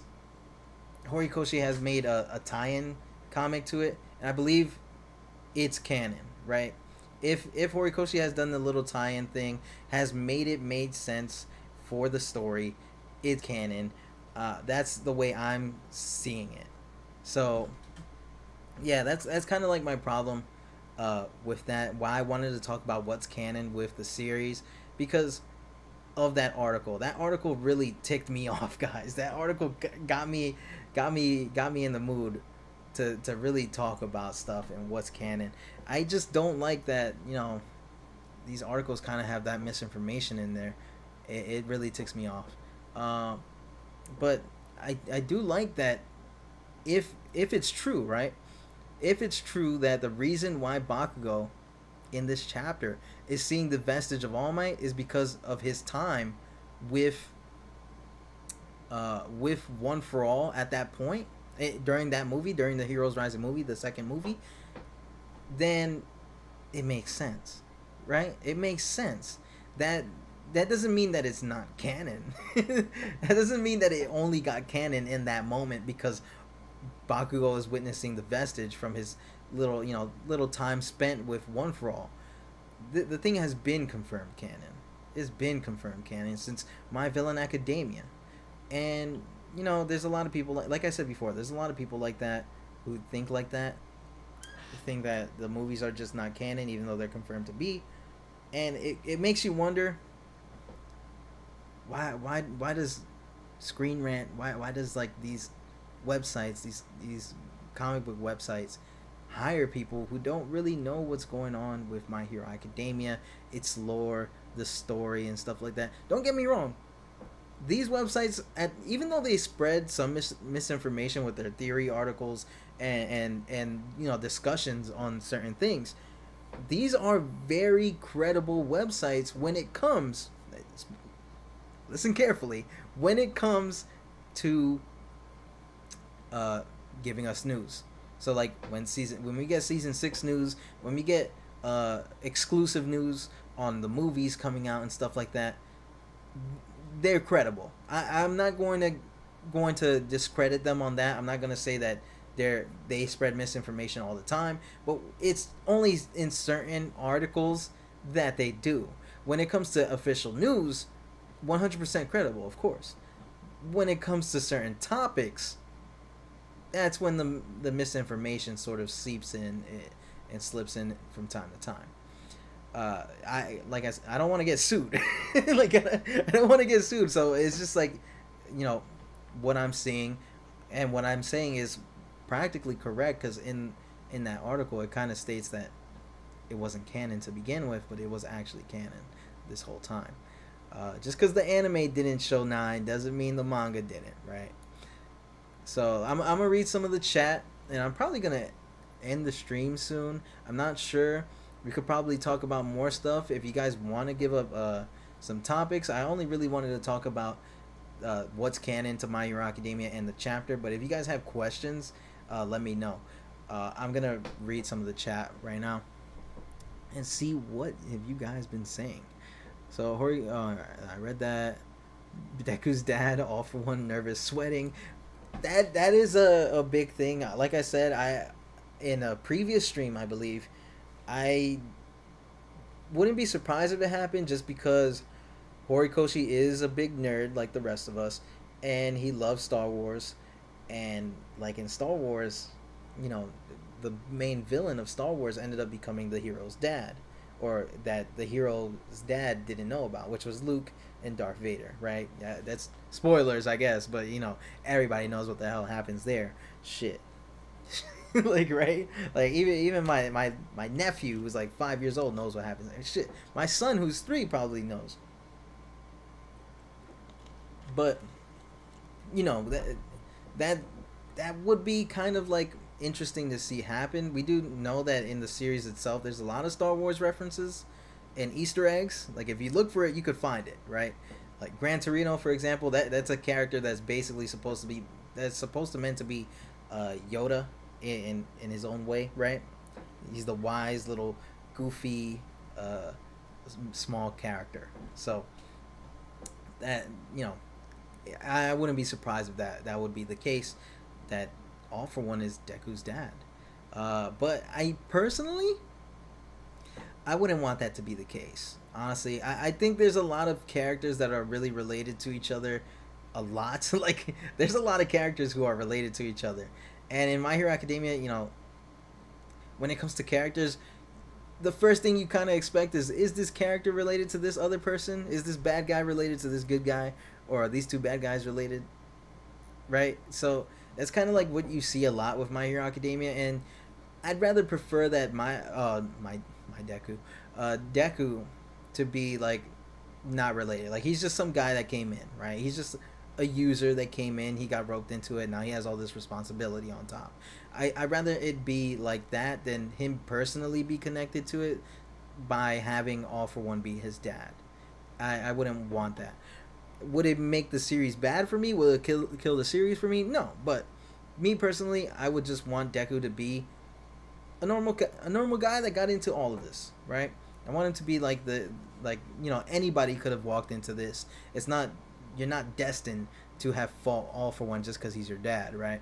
Horikoshi has made a tie-in comic to it, and I believe it's canon, right? If Horikoshi has done the little tie-in thing, has made sense for the story, it's canon. That's the way I'm seeing it. So, yeah, that's kind of like my problem with that. Why I wanted to talk about what's canon with the series, because of that article. That article really ticked me off, guys. That article got me in the mood to really talk about stuff and what's canon. I just don't like that, these articles kind of have that misinformation in there. It really ticks me off. But I do like that if it's true, right? If it's true that the reason why Bakugo in this chapter is seeing the vestige of All Might is because of his time with One for All at that point, during that movie, during the Heroes Rising movie, the second movie, then it makes sense, right? It makes sense. That doesn't mean that it's not canon. That doesn't mean that it only got canon in that moment because Bakugo is witnessing the vestige from his little time spent with One for All. The thing has been confirmed canon. It's been confirmed canon since My Villain Academia. And there's a lot of people like I said before, there's a lot of people like that who think like that. Who think that the movies are just not canon even though they're confirmed to be. And it makes you wonder why does Screen Rant, why does like these websites, these comic book websites hire people who don't really know what's going on with My Hero Academia, its lore, the story and stuff like that. Don't get me wrong, these websites, even though they spread some misinformation with their theory articles and discussions on certain things, these are very credible websites when it comes, listen carefully, when it comes to giving us news. So like when we get season 6 news, when we get exclusive news on the movies coming out and stuff like that, they're credible. I'm not going to discredit them on that. I'm not going to say that they spread misinformation all the time, but it's only in certain articles that they do. When it comes to official news, 100% credible, of course. When it comes to certain topics, that's when the misinformation sort of seeps in and slips in from time to time. I don't want to get sued. Like I don't want to get sued. So it's just like, what I'm seeing and what I'm saying is practically correct, because in that article it kind of states that it wasn't canon to begin with, but it was actually canon this whole time. Just because the anime didn't show 9 doesn't mean the manga didn't, right? So I'm gonna read some of the chat, and I'm probably gonna end the stream soon. I'm not sure. We could probably talk about more stuff if you guys want to give up some topics. I only really wanted to talk about what's canon to My Hero Academia and the chapter, but if you guys have questions, let me know. I'm gonna read some of the chat right now and see what have you guys been saying. So Hori, I read that Deku's dad, all for one, nervous, sweating. That is a big thing. Like I said, I in a previous stream, I believe, I wouldn't be surprised if it happened just because Horikoshi is a big nerd like the rest of us, and he loves Star Wars, and like in Star Wars, you know, the main villain of Star Wars ended up becoming the hero's dad, or that the hero's dad didn't know about, which was Luke and Darth Vader, right? That's spoilers, I guess, but you know, everybody knows what the hell happens there. Shit. Like, right, like even my nephew who's like 5 years old knows what happens there. Shit, my son who's 3 probably knows. But you know, that that would be kind of like interesting to see happen. We do know that in the series itself there's a lot of Star Wars references and Easter eggs. Like if you look for it, you could find it, right? Like Gran Torino, for example, that's a character that's basically supposed to be, that's supposed to meant to be Yoda in his own way, right? He's the wise little goofy small character. So that, you know, I wouldn't be surprised if that would be the case. That All for One is Deku's dad. But I personally, I wouldn't want that to be the case. Honestly, I think there's a lot of characters that are really related to each other. A lot. Like, there's a lot of characters who are related to each other. And in My Hero Academia, you know, when it comes to characters, the first thing you kind of expect is this character related to this other person? Is this bad guy related to this good guy? Or are these two bad guys related? Right? So that's kind of like what you see a lot with My Hero Academia, and I'd rather prefer that my Deku to be like not related. Like he's just some guy that came in, right? He's just a user that came in, he got roped into it, now he has all this responsibility on top. I'd rather it be like that than him personally be connected to it by having All for One be his dad. I wouldn't want that. Would it make the series bad for me? Will it kill the series for me? No, but me personally, I would just want Deku to be a normal guy that got into all of this, right? I want him to be like you know, anybody could have walked into this. It's not, you're not destined to have fought All for One just because he's your dad, right?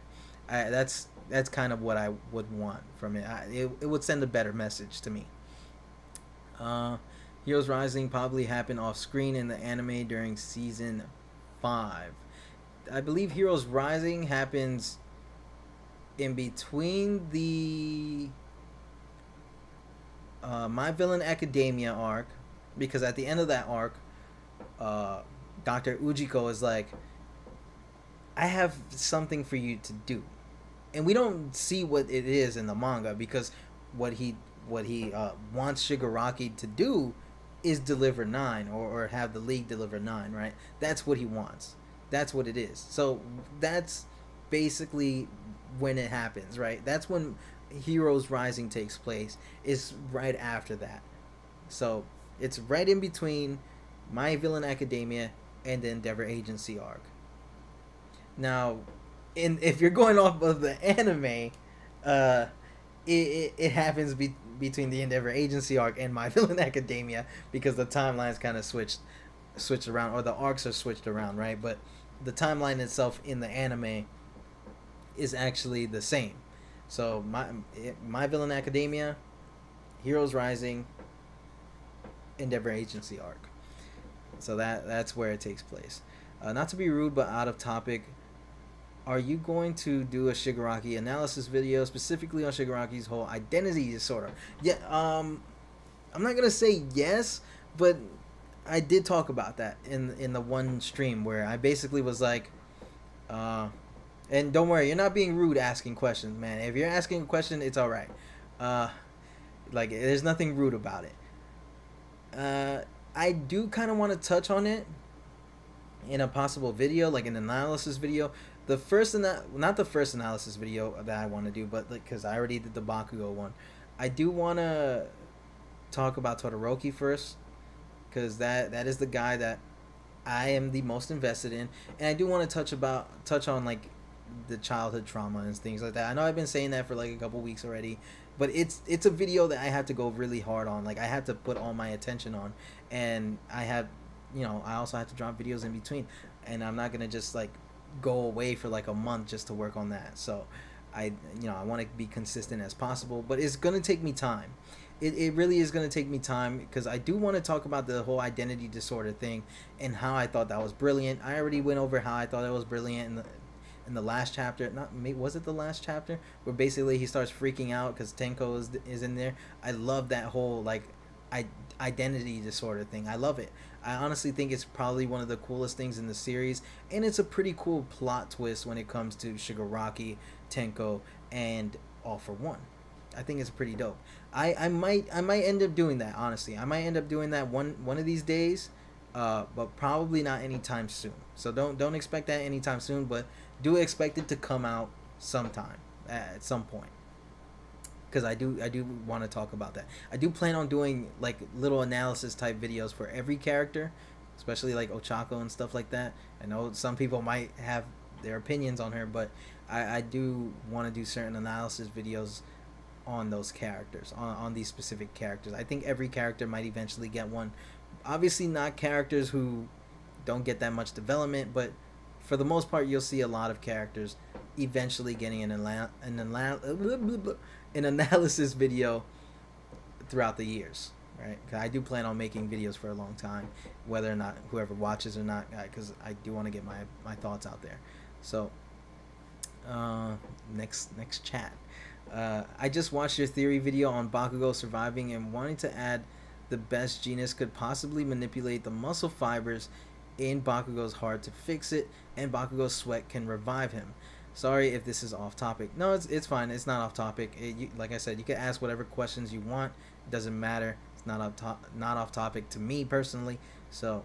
That's kind of what I would want from it. It would send a better message to me. Heroes Rising probably happened off screen in the anime during season 5. I believe Heroes Rising happens in between the My Villain Academia arc, because at the end of that arc, Dr. Ujiko is like, I have something for you to do. And we don't see what it is in the manga, because what he wants Shigaraki to do is deliver 9, or have the League deliver 9, right? That's what he wants. That's what it is. So that's basically when it happens, right? That's when Heroes Rising takes place. Is right after that. So it's right in between My Villain Academia and the Endeavor Agency arc. Now, if you're going off of the anime, it happens between the Endeavor Agency arc and My Villain Academia, because the timelines kind of switched around, or the arcs are switched around, right? But the timeline itself in the anime is actually the same. So My Villain Academia, Heroes Rising, Endeavor Agency arc. So that's where it takes place. Not to be rude, but out of topic, are you going to do a Shigaraki analysis video specifically on Shigaraki's whole identity disorder? Yeah, I'm not gonna say yes, but I did talk about that in the one stream where I basically was like, and don't worry, you're not being rude asking questions, man. If you're asking a question, it's all right. Like, there's nothing rude about it. I do kind of want to touch on it in a possible video, like an analysis video. The first not the first analysis video that I want to do, but like, because I already did the Bakugo one, I do want to talk about Todoroki first, because that is the guy that I am the most invested in, and I do want to touch on like the childhood trauma and things like that. I know I've been saying that for like a couple weeks already, but it's a video that I have to go really hard on. Like I have to put all my attention on, and I have, I also have to drop videos in between, and I'm not gonna just like go away for like a month just to work on that. So I want to be consistent as possible, but it's gonna take me time. It really is going to take me time because I do want to talk about the whole identity disorder thing and how I thought that was brilliant. I already went over how I thought it was brilliant in the last chapter. Not was it the last chapter where basically he starts freaking out because Tenko is in there. I love that whole like identity disorder thing. I love it. I honestly think it's probably one of the coolest things in the series, and it's a pretty cool plot twist when it comes to Shigaraki, Tenko, and All for One. I think it's pretty dope. I might end up doing that, honestly. I might end up doing that one of these days, but probably not anytime soon. So don't expect that anytime soon, but do expect it to come out sometime at some point. Because I do want to talk about that. I do plan on doing like little analysis type videos for every character, especially like Ochako and stuff like that. I know some people might have their opinions on her, but I do want to do certain analysis videos on those characters, on these specific characters. I think every character might eventually get one. Obviously not characters who don't get that much development, but for the most part you'll see a lot of characters eventually getting an analysis video throughout the years, right? 'Cause I do plan on making videos for a long time, whether or not whoever watches or not, because I do want to get my thoughts out there. So next chat. I just watched your theory video on Bakugo surviving and wanting to add the best genius could possibly manipulate the muscle fibers in Bakugo's heart to fix it, and Bakugo's sweat can revive him. Sorry if this is off topic. No, it's fine. It's not off topic. Like I said, you can ask whatever questions you want. It doesn't matter. It's not off topic to me personally. So,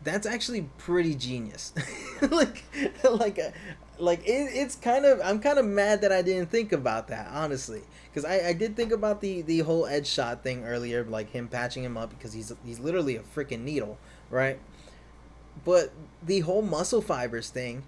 that's actually pretty genius. like like it's kind of, I'm kind of mad that I didn't think about that, honestly, because I did think about the whole edge shot thing earlier, like him patching him up because he's literally a freaking needle, right? But the whole muscle fibers thing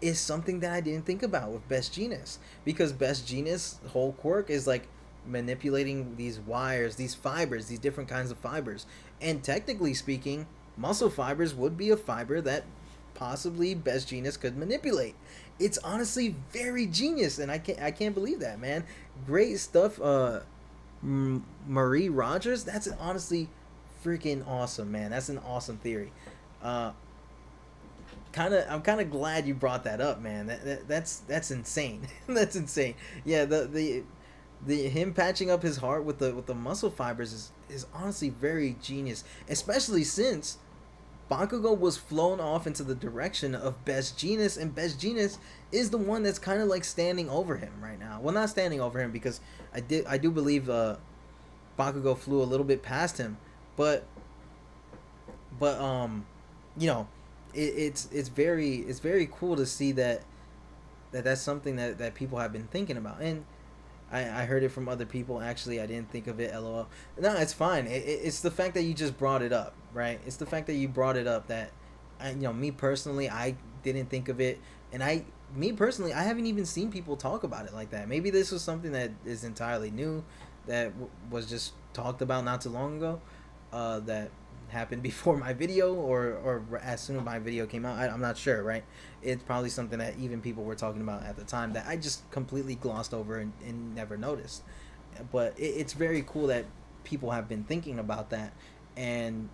is something that I didn't think about with Best Genius, because Best Genius whole quirk is like manipulating these wires, these fibers, these different kinds of fibers, and technically speaking, muscle fibers would be a fiber that possibly Best Genius could manipulate. It's honestly very genius, and I can't believe that, man. Great stuff. Marie Rogers, that's honestly freaking awesome, man. That's an awesome theory. I'm kind of glad you brought that up, man. That's insane. That's insane. Yeah, the him patching up his heart with the muscle fibers is honestly very genius, especially since Bakugo was flown off into the direction of Best Genius, and Best Genius is the one that's kind of like standing over him right now. Well, not standing over him, because I do believe Bakugo flew a little bit past him, but you know, it's very cool to see that's something that people have been thinking about, and I heard it from other people. Actually, I didn't think of it. LOL. No, it's fine. It's the fact that you just brought it up, right? It's the fact that you brought it up that, me personally, I didn't think of it, and me personally, I haven't even seen people talk about it like that. Maybe this was something that is entirely new, that was just talked about not too long ago, that happened before my video or as soon as my video came out. I'm not sure, right? It's probably something that even people were talking about at the time that I just completely glossed over and never noticed. But it's very cool that people have been thinking about that, and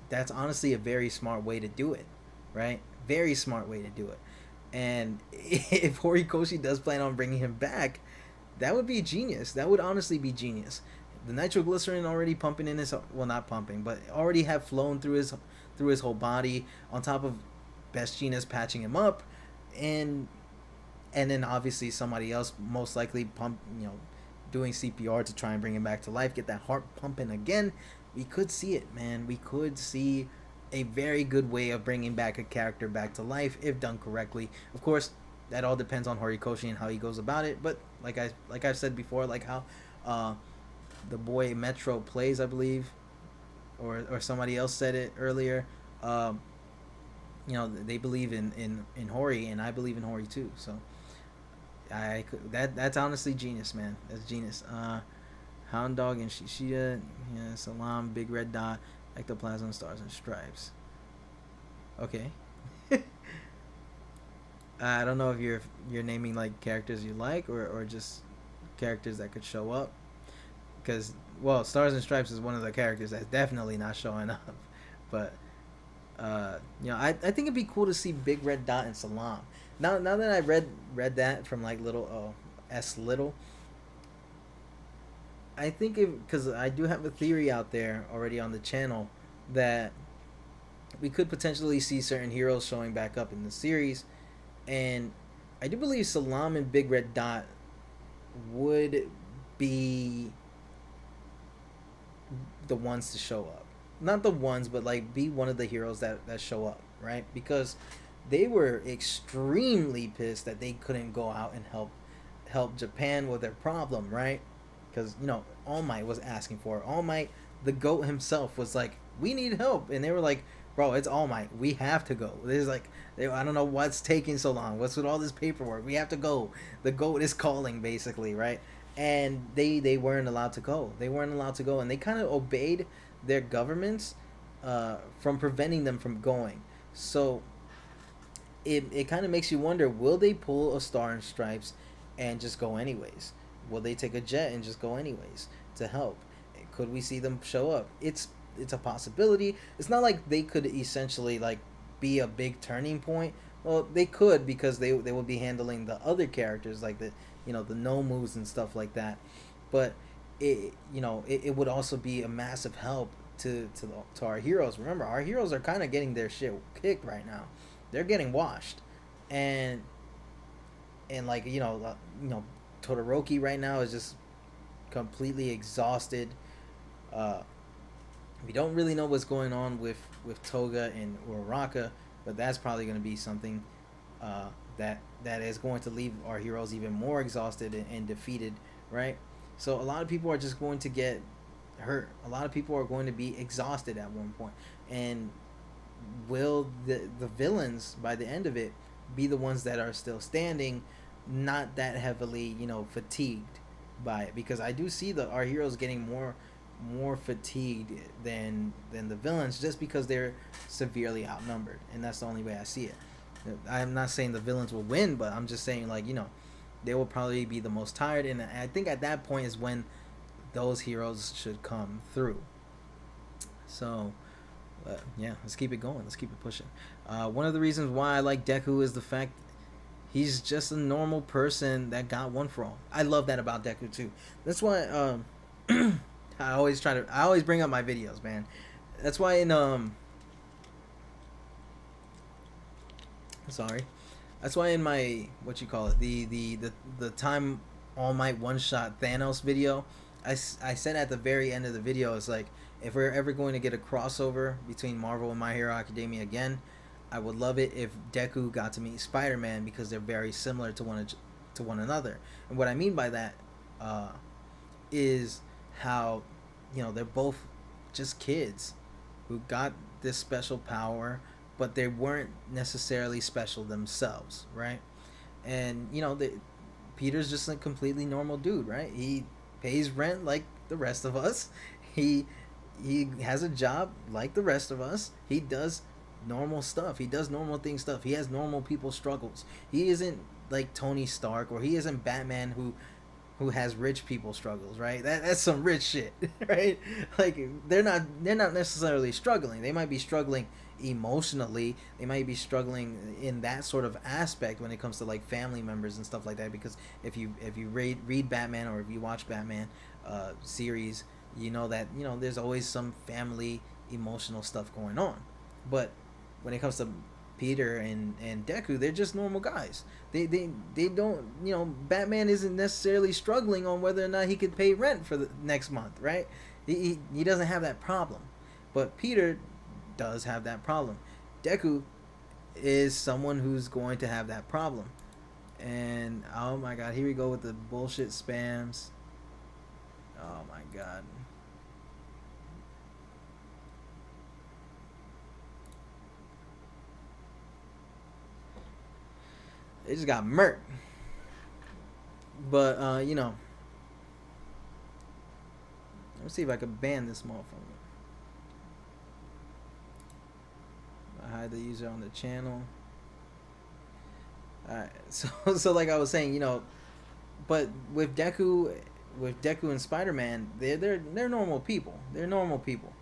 that's honestly a very smart way to do it, right? Very smart way to do it. And if Horikoshi does plan on bringing him back, that would be genius. That would honestly be genius. The nitroglycerin already pumping in his, well, not pumping, but already have flown through his whole body, on top of Best Genius patching him up, and then obviously somebody else most likely doing CPR to try and bring him back to life, get that heart pumping again. We could see it, man. We could see a very good way of bringing back a character back to life if done correctly. Of course, that all depends on Horikoshi and how he goes about it. But like I've said before, like how the boy Metro plays, I believe, or somebody else said it earlier. they believe in Hori, and I believe in Hori too. So that's honestly genius, man. That's genius. Hound Dog and Shishida, yeah, Salam, Big Red Dot, Ectoplasm, Stars and Stripes. Okay. I don't know if you're naming like characters you like, or just characters that could show up. Because well, Stars and Stripes is one of the characters that's definitely not showing up. But I think it'd be cool to see Big Red Dot and Salam. Now that I read that from like little S little, I think because I do have a theory out there already on the channel that we could potentially see certain heroes showing back up in the series, and I do believe Salam and Big Red Dot would be the ones to show up. Not the ones, but like be one of the heroes that show up, right? Because they were extremely pissed that they couldn't go out and help Japan with their problem, right? Because All Might was asking for it. All Might, the goat himself, was like, "We need help," and they were like, "Bro, it's All Might. We have to go." There's like, I don't know what's taking so long. What's with all this paperwork? We have to go. The goat is calling, basically, right? And they weren't allowed to go. They weren't allowed to go, and they kind of obeyed their governments from preventing them from going. So it kind of makes you wonder: will they pull a Star and Stripes and just go anyways? Will they take a jet and just go anyways to help? Could we see them show up? It's a possibility. It's not like they could essentially like be a big turning point. Well, they could, because they would be handling the other characters, like the Nomus and stuff like that. But it would also be a massive help to our heroes. Remember, our heroes are kind of getting their shit kicked right now. They're getting washed, and like Todoroki right now is just completely exhausted. Uh, we don't really know what's going on with Toga and Uraraka, but that's probably going to be something that is going to leave our heroes even more exhausted and defeated, right? So a lot of people are just going to get hurt. A lot of people are going to be exhausted at one point, and will the villains by the end of it be the ones that are still standing, not that heavily fatigued by it? Because I do see our heroes getting more fatigued than the villains, just because they're severely outnumbered, and that's the only way I see it. I'm not saying the villains will win, but I'm just saying, like, they will probably be the most tired, and I think at that point is when those heroes should come through. So yeah, let's keep it going. Let's keep it pushing. One of the reasons why I like Deku is the fact he's just a normal person that got one for all. I love that about Deku too. That's why I always bring up my videos, man. That's why in sorry. That's why in my, what you call it, the time All Might one shot Thanos video, I said at the very end of the video, it's like, if we're ever going to get a crossover between Marvel and My Hero Academia again, I would love it if Deku got to meet Spider-Man, because they're very similar to one another. And what I mean by that is how they're both just kids who got this special power, but they weren't necessarily special themselves, right? And Peter's just a completely normal dude, right? He pays rent like the rest of us. He has a job like the rest of us. He does normal stuff. He does normal thing stuff. He has normal people struggles. He isn't like Tony Stark, or he isn't Batman who has rich people struggles, right? That's some rich shit, right? Like they're not necessarily struggling. They might be struggling emotionally. They might be struggling in that sort of aspect when it comes to like family members and stuff like that. Because if you read Batman, or if you watch Batman series, you know that there's always some family emotional stuff going on. But when it comes to Peter and Deku, they're just normal guys. They don't, Batman isn't necessarily struggling on whether or not he could pay rent for the next month, right? He doesn't have that problem. But Peter does have that problem. Deku is someone who's going to have that problem. And oh my god, here we go with the bullshit spams. Oh my god. They just got murked. But let's see if I could ban this motherfucker. I hide the user on the channel. Alright, so like I was saying, but with Deku and Spider-Man, they're normal people. They're normal people.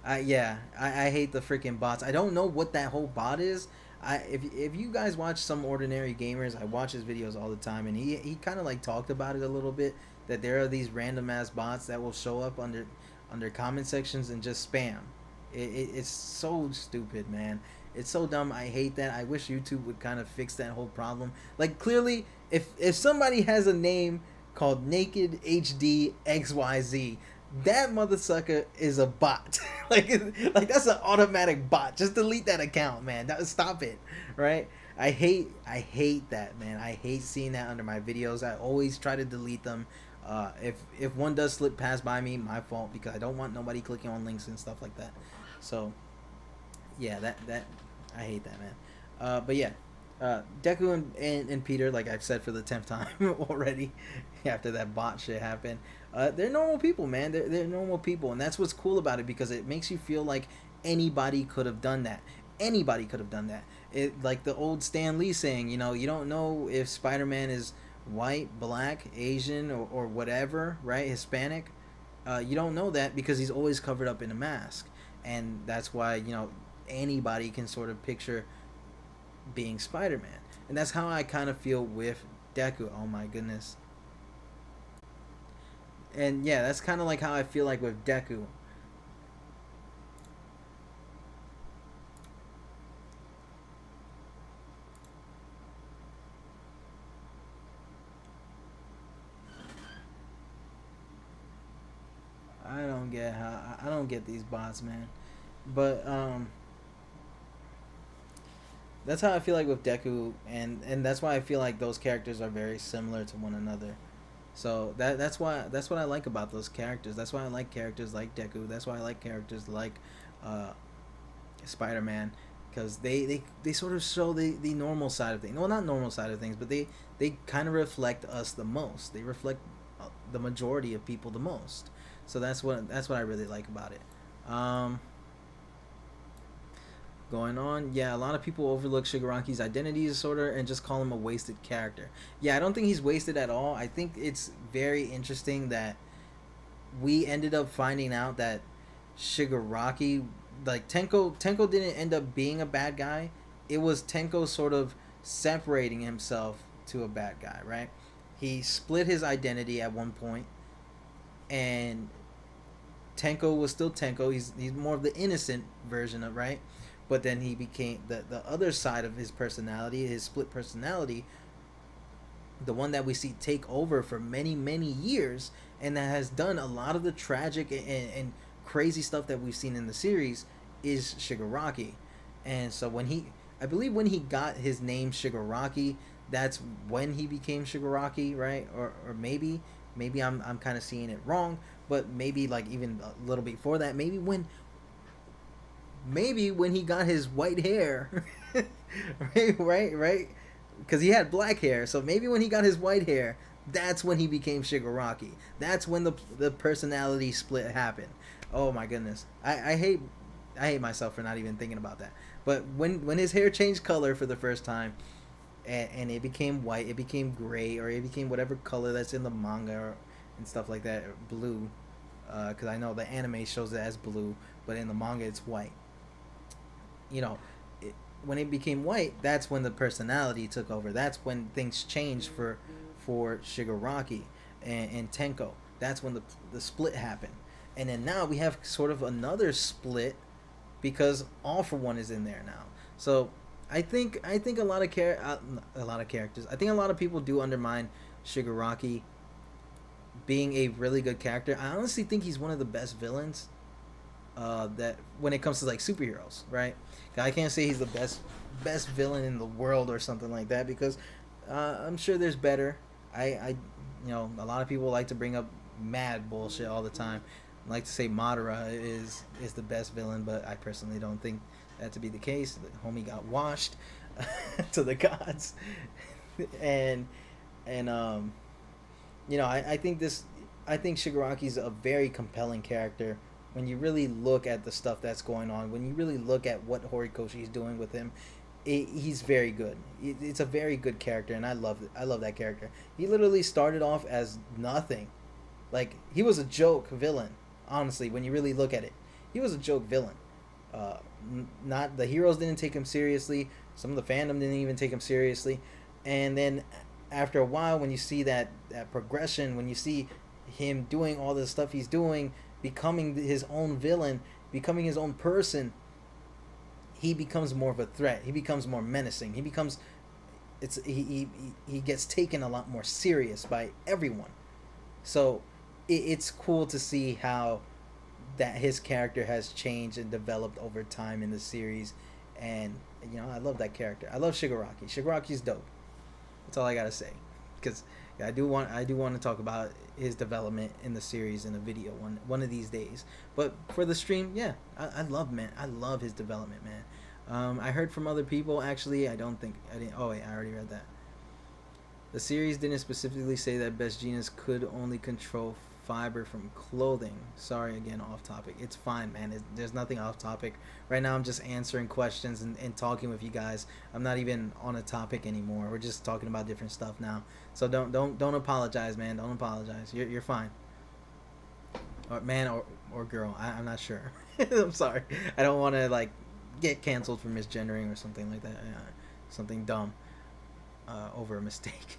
I hate the freaking bots. I don't know what that whole bot is. If you guys watch Some Ordinary Gamers, I watch his videos all the time, and he kind of like talked about it a little bit, that there are these random ass bots that will show up under comment sections and just spam. It's so stupid, man. It's so dumb. I hate that. I wish YouTube would kind of fix that whole problem. Like, clearly, if somebody has a name called Naked HD XYZ, that mother sucker is a bot. like that's an automatic bot. Just delete that account, man. Stop it, right? I hate that, man. I hate seeing that under my videos. I always try to delete them. If one does slip past by me, my fault, because I don't want nobody clicking on links and stuff like that. So yeah, that I hate that, man. But yeah, Deku and Peter, like I've said for the 10th time already, after that bot shit happened, they're normal people, man. They're normal people, and that's what's cool about it, because it makes you feel like anybody could have done that. Anybody could have done that. It, like the old Stan Lee saying, you don't know if Spider-Man is white, black, Asian, or whatever, right? Hispanic. You don't know that because he's always covered up in a mask, and that's why anybody can sort of picture being Spider-Man. And that's how I kind of feel with Deku. Oh my goodness. And yeah, that's kind of like how I feel like with Deku. I don't get these bots, man. But that's how I feel like with Deku, and that's why I feel like those characters are very similar to one another. So that's what I like about those characters. That's why I like characters like Deku. That's why I like characters like Spider-Man, because they sort of show the normal side of things. Well, not normal side of things, but they kind of reflect us the most. They reflect the majority of people the most. So that's what I really like about it. Going on, yeah, a lot of people overlook Shigaraki's identity disorder and just call him a wasted character. Yeah, I don't think he's wasted at all. I think it's very interesting that we ended up finding out that Shigaraki, like Tenko didn't end up being a bad guy. It was Tenko sort of separating himself to a bad guy, right? He split his identity at one point, and Tenko was still Tenko. He's more of the innocent version of, right? But then he became the other side of his personality, his split personality, the one that we see take over for many, many years, and that has done a lot of the tragic and crazy stuff that we've seen in the series, is Shigaraki. And so I believe when he got his name Shigaraki, that's when he became Shigaraki, right? Or maybe I'm kind of seeing it wrong, but maybe like even a little bit before that, maybe when he got his white hair, right, because he had black hair, so maybe when he got his white hair, that's when he became Shigaraki. That's when the personality split happened. Oh my goodness, I hate myself for not even thinking about that. But when his hair changed color for the first time, and it became white, it became gray, or it became whatever color that's in the manga and stuff like that, or blue, because I know the anime shows it as blue, but in the manga it's white. When it became white, that's when the personality took over. That's when things changed for Shigaraki and Tenko. That's when the split happened. And then now we have sort of another split because All For One is in there now. So I think a lot of characters. I think a lot of people do undermine Shigaraki being a really good character. I honestly think he's one of the best villains. That when it comes to like superheroes, right? I can't say he's the best villain in the world or something like that, because I'm sure there's better. A lot of people like to bring up mad bullshit all the time. I like to say Madara is the best villain, but I personally don't think that to be the case. The homie got washed to the gods. and and I think Shigaraki's a very compelling character when you really look at the stuff that's going on. When you really look at what Horikoshi is doing with him, he's very good. It's a very good character, and I love it. I love that character. He literally started off as nothing. Like, he was a joke villain. Honestly, when you really look at it, he was a joke villain. Uh, Not the heroes didn't take him seriously. Some of the fandom didn't even take him seriously. And then after a while, when you see that progression, when you see him doing all the stuff he's doing, becoming his own villain, becoming his own person, he becomes more of a threat. He becomes more menacing. He becomes he gets taken a lot more serious by everyone. So it's cool to see how that his character has changed and developed over time in the series, and I love that character. I love Shigaraki. Shigaraki's dope. That's all I gotta say, because I do want to talk about his development in the series in a video one of these days. But for the stream, yeah, I love his development, man. I heard from other people, actually. I didn't. Oh wait, I already read that. The series didn't specifically say that Best Jeanist could only control fiber from clothing. Sorry, again, off topic. It's fine, man. There's nothing off topic. Right now, I'm just answering questions and talking with you guys. I'm not even on a topic anymore. We're just talking about different stuff now. So don't apologize, man. Don't apologize. You're fine. Or man or girl. I'm not sure. I'm sorry. I don't want to like get canceled for misgendering or something like that. Something dumb over a mistake.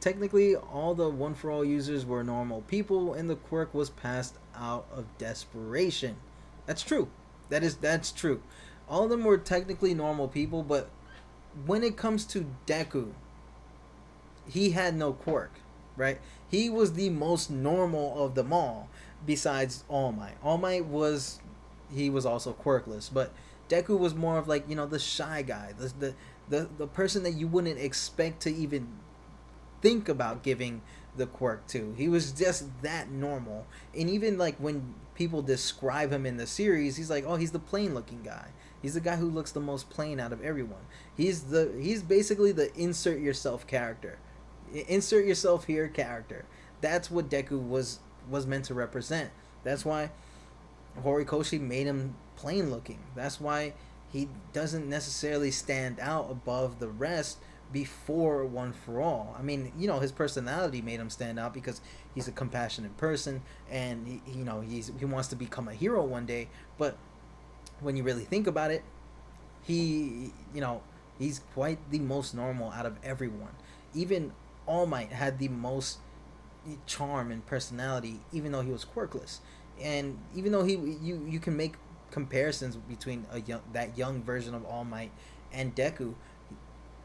Technically, all the One for All users were normal people, and the quirk was passed out of desperation. That's true. That's true. All of them were technically normal people, but when it comes to Deku, he had no quirk, right? He was the most normal of them all, besides All Might. All Might was he was also quirkless, but Deku was more of like the shy guy, the person that you wouldn't expect to even think about giving the quirk to. He was just that normal. And even like when people describe him in the series, he's like, oh, he's the plain looking guy. He's the guy who looks the most plain out of everyone. He's basically the insert yourself character. Insert yourself here character. That's what Deku was meant to represent. That's why Horikoshi made him plain looking. That's why he doesn't necessarily stand out above the rest before One for All. I mean, his personality made him stand out because he's a compassionate person, and he wants to become a hero one day. But when you really think about it, he's quite the most normal out of everyone. Even All Might had the most charm and personality, even though he was quirkless. And even though you can make comparisons between that young version of All Might and Deku,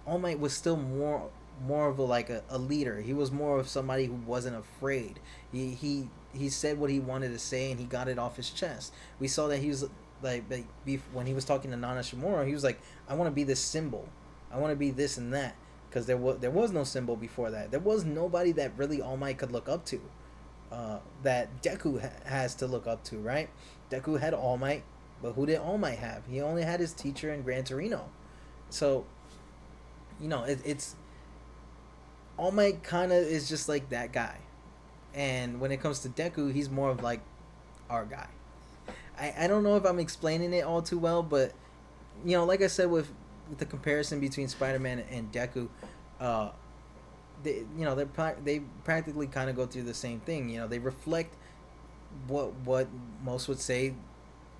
All Might was still more of a leader. He was more of somebody who wasn't afraid. He said what he wanted to say, and he got it off his chest. We saw that he was when he was talking to Nana Shimura, he was like, I want to be this symbol. I want to be this and that, because there was no symbol before that. There was nobody that really All Might could look up to. That Deku has to look up to, right? Deku had All Might, but who did All Might have? He only had his teacher in Gran Torino. So, it's All Might kind of is just like that guy. And when it comes to Deku, he's more of like our guy. I don't know if I'm explaining it all too well, but like I said with the comparison between Spider-Man and Deku, they practically kind of go through the same thing. They reflect what most would say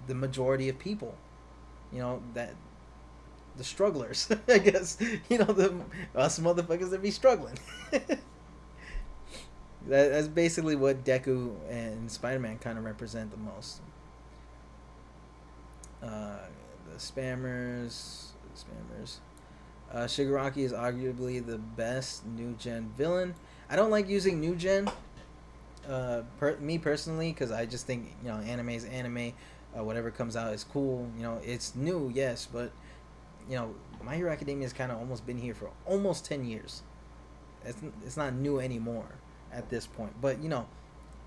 the majority of people. That the strugglers, I guess. Us motherfuckers that be struggling. That's basically what Deku and Spider-Man kind of represent the most. The spammers. Shigaraki is arguably the best new gen villain. I don't like using new gen. Me personally, because I just think anime is anime. Whatever comes out is cool. It's new, yes, but My Hero Academia has kind of almost been here for almost 10 years. It's not new anymore at this point. But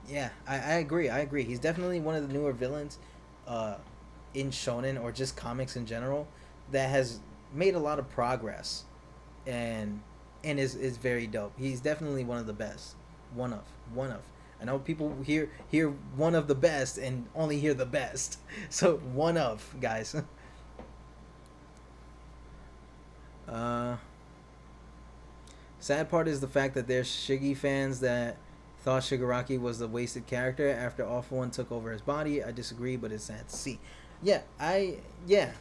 yeah, I agree. He's definitely one of the newer villains in shonen or just comics in general that has made a lot of progress and is very dope. He's definitely one of the best. One of. I know people hear one of the best and only hear the best. So one of guys. uh, Sad part is the fact that there's Shiggy fans that thought Shigaraki was the wasted character after All For One took over his body. I disagree, but it's sad to see. Yeah, yeah,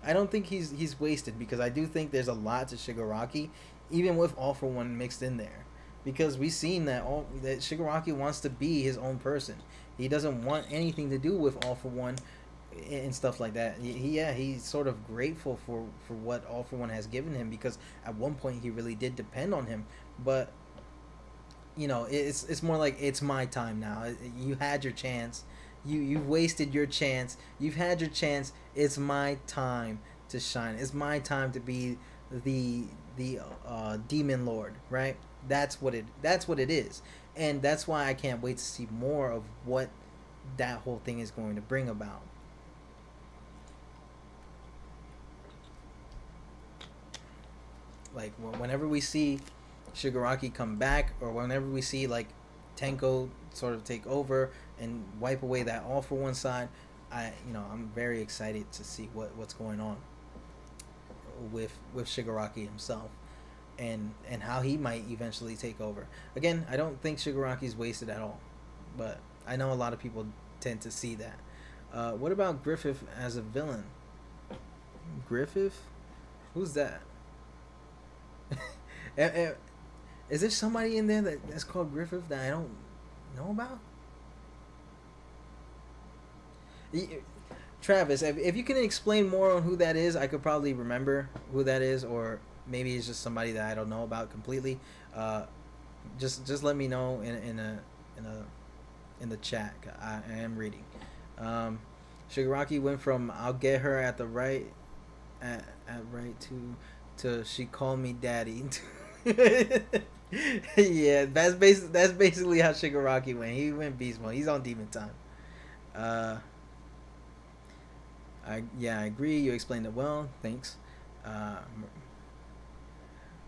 I don't think he's wasted because I do think there's a lot to Shigaraki, even with All For One mixed in there, because we've seen that Shigaraki wants to be his own person. He doesn't want anything to do with All For One and stuff like that. He's sort of grateful for what All For One has given him, because at one point he really did depend on him, but it's more like, it's my time now. You had your chance. You've wasted your chance. You've had your chance. It's my time to shine. It's my time to be the demon lord, right? That's what it is. And that's why I can't wait to see more of what that whole thing is going to bring about. Like, whenever we see Shigaraki come back, or whenever we see like Tenko sort of take over and wipe away that All For One side, I'm very excited to see what's going on with Shigaraki himself, and how he might eventually take over. Again, I don't think Shigaraki's wasted at all, but I know a lot of people tend to see that. What about Griffith as a villain? Griffith? Who's that? Is there somebody in there that's called Griffith that I don't know about? Travis, if you can explain more on who that is, I could probably remember who that is, or maybe it's just somebody that I don't know about completely. Just let me know in the chat. I am reading. Shigaraki went from "I'll get her at the right at right" to "she called me daddy." Yeah, that's basically how Shigaraki went. He went beast mode. He's on demon time. I agree. You explained it well. Thanks.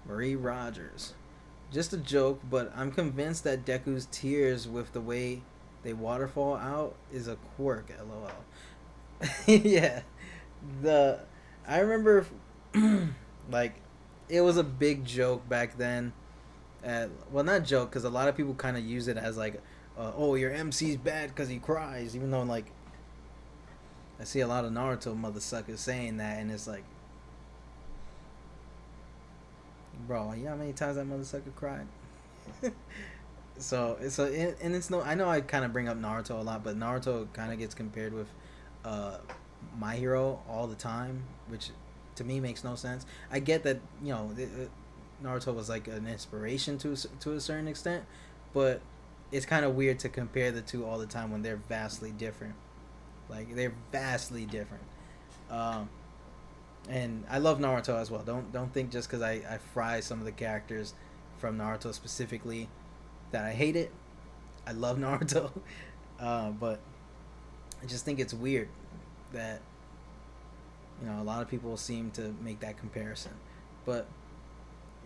Marie Rogers. Just a joke, but I'm convinced that Deku's tears with the way they waterfall out is a quirk. LOL. Yeah. I remember like, it was a big joke back then. Well, not joke, because a lot of people kind of use it as like, oh, your MC's bad because he cries, even though, like, I see a lot of Naruto mother suckers saying that, and it's like, bro, you know how many times that mother sucker cried? And it's no, I know I kind of bring up Naruto a lot, but Naruto kind of gets compared with My Hero all the time, which to me makes no sense. I get that, Naruto was like an inspiration to a certain extent, but it's kind of weird to compare the two all the time when they're vastly different. Like, they're vastly different. And I love Naruto as well. Don't think just because I fry some of the characters from Naruto specifically that I hate it. I love Naruto. But I just think it's weird that a lot of people seem to make that comparison.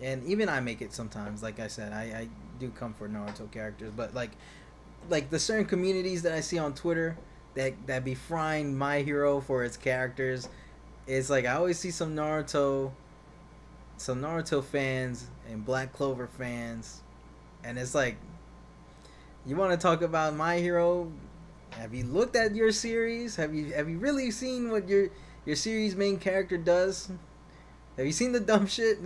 And even I make it sometimes. Like I said, I do come for Naruto characters, but like the certain communities that I see on Twitter that be frying My Hero for its characters, it's like I always see some Naruto fans and Black Clover fans, and it's like, you want to talk about My Hero? Have you looked at your series? Have you really seen what your series main character does? Have you seen the dumb shit?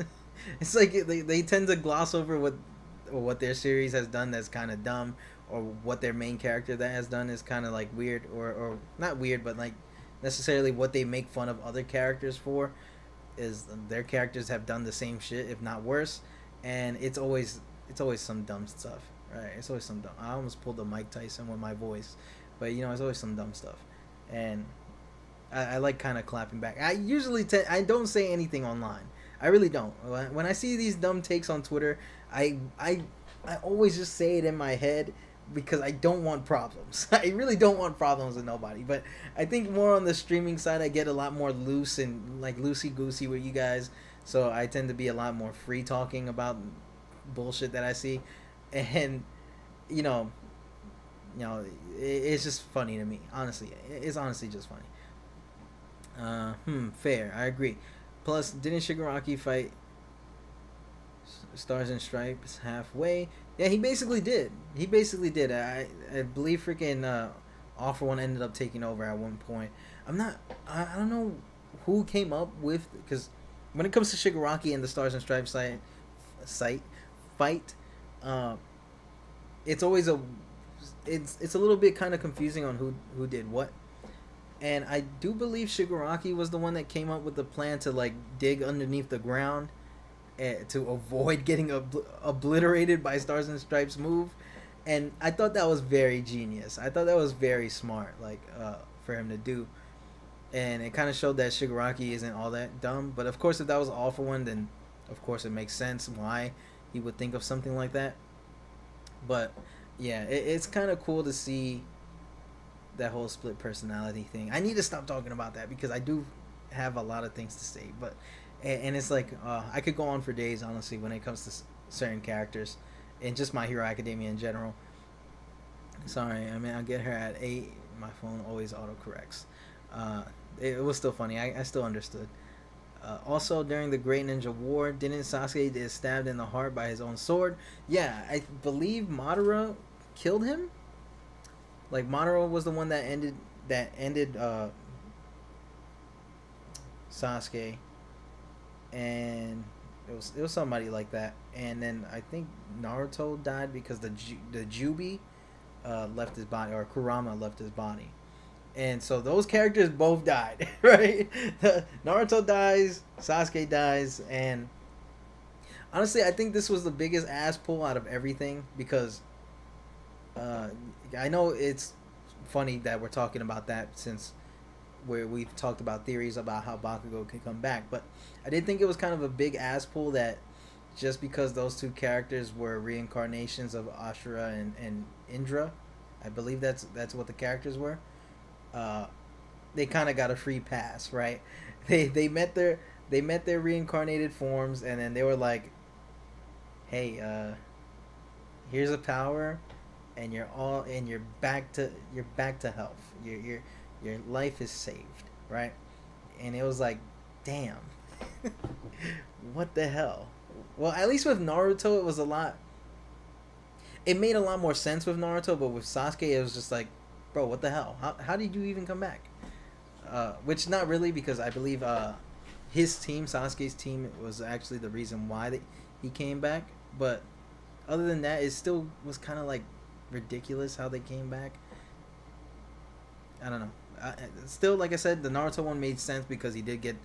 It's like they tend to gloss over what their series has done that's kind of dumb, or what their main character that has done is kind of like weird, or not weird, but like necessarily what they make fun of other characters for is their characters have done the same shit, if not worse, and it's always some dumb stuff, right? It's always some dumb. I almost pulled a Mike Tyson with my voice, but it's always some dumb stuff, and I like kind of clapping back. I usually I don't say anything online. I really don't. When I see these dumb takes on Twitter, I always just say it in my head, because I don't want problems. I really don't want problems with nobody. But I think more on the streaming side, I get a lot more loose and like loosey goosey with you guys. so I tend to be a lot more free talking about bullshit that I see, and you know, it's just funny to me. Honestly, it's honestly just funny. Fair. I agree. Plus, didn't Shigaraki fight Stars and Stripes halfway? Yeah, he basically did. He basically did. I believe freaking All For One ended up taking over at one point. I'm not. I don't know who came up with, because when it comes to Shigaraki and the Stars and Stripes site fight, uh, it's always it's a little bit kind of confusing on who did what. And I do believe Shigaraki was the one that came up with the plan to like dig underneath the ground, to avoid getting obliterated by Stars and Stripes move. And I thought that was very genius. I thought that was very smart, like for him to do. And it kind of showed that Shigaraki isn't all that dumb. But of course, if that was All For One, then of course it makes sense why he would think of something like that. But yeah, it's kind of cool to see that whole split personality thing. I need to stop talking about that because I do have a lot of things to say. But and it's like I could go on for days, honestly, when it comes to certain characters and just My Hero Academia in general. Sorry, I mean, I'll get her at 8. My phone always autocorrects. It was still funny. I still understood. Also, during the Great Ninja War, didn't Sasuke get stabbed in the heart by his own sword? Yeah, I believe Madara killed him. Like, Madara was the one that ended Sasuke, and it was somebody like that. And then I think Naruto died because the Jubi left his body, or Kurama left his body. And so those characters both died, right? Naruto dies, Sasuke dies, and honestly, I think this was the biggest ass pull out of everything because I know it's funny that we're talking about that since we've talked about theories about how Bakugo can come back, but I did think it was kind of a big ass pull that just because those two characters were reincarnations of Ashura and Indra, I believe that's what the characters were. They kind of got a free pass, right? They met their reincarnated forms, and then they were like, "Hey, here's a power, and you're back to health. Your life is saved, right?" And it was like, "Damn, what the hell?" Well, at least with Naruto, it was a lot. It made a lot more sense with Naruto, but with Sasuke, it was just like, bro, what the hell? How did you even come back? Which not really, because I believe his team, Sasuke's team, was actually the reason why he came back. But other than that, it still was kind of like ridiculous how they came back. I don't know. Still, like I said, the Naruto one made sense because he did get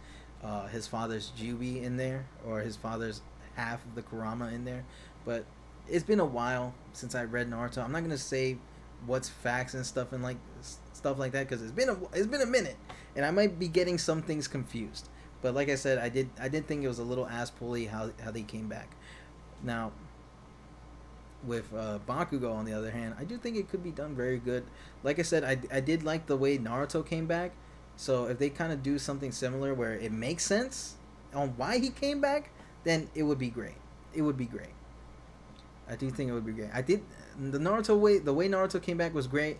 his father's Jubi in there, or his father's half of the Kurama in there. But it's been a while since I read Naruto. I'm not gonna say what's facts and stuff and like stuff like that because it's been a minute, and I might be getting some things confused. But like I said, I did think it was a little ass pulley how they came back. Now, with Bakugo on the other hand, I do think it could be done very good. Like I said, I did like the way Naruto came back. So if they kind of do something similar where it makes sense on why he came back, then it would be great. It would be great. I do think it would be great. I did the way Naruto came back was great.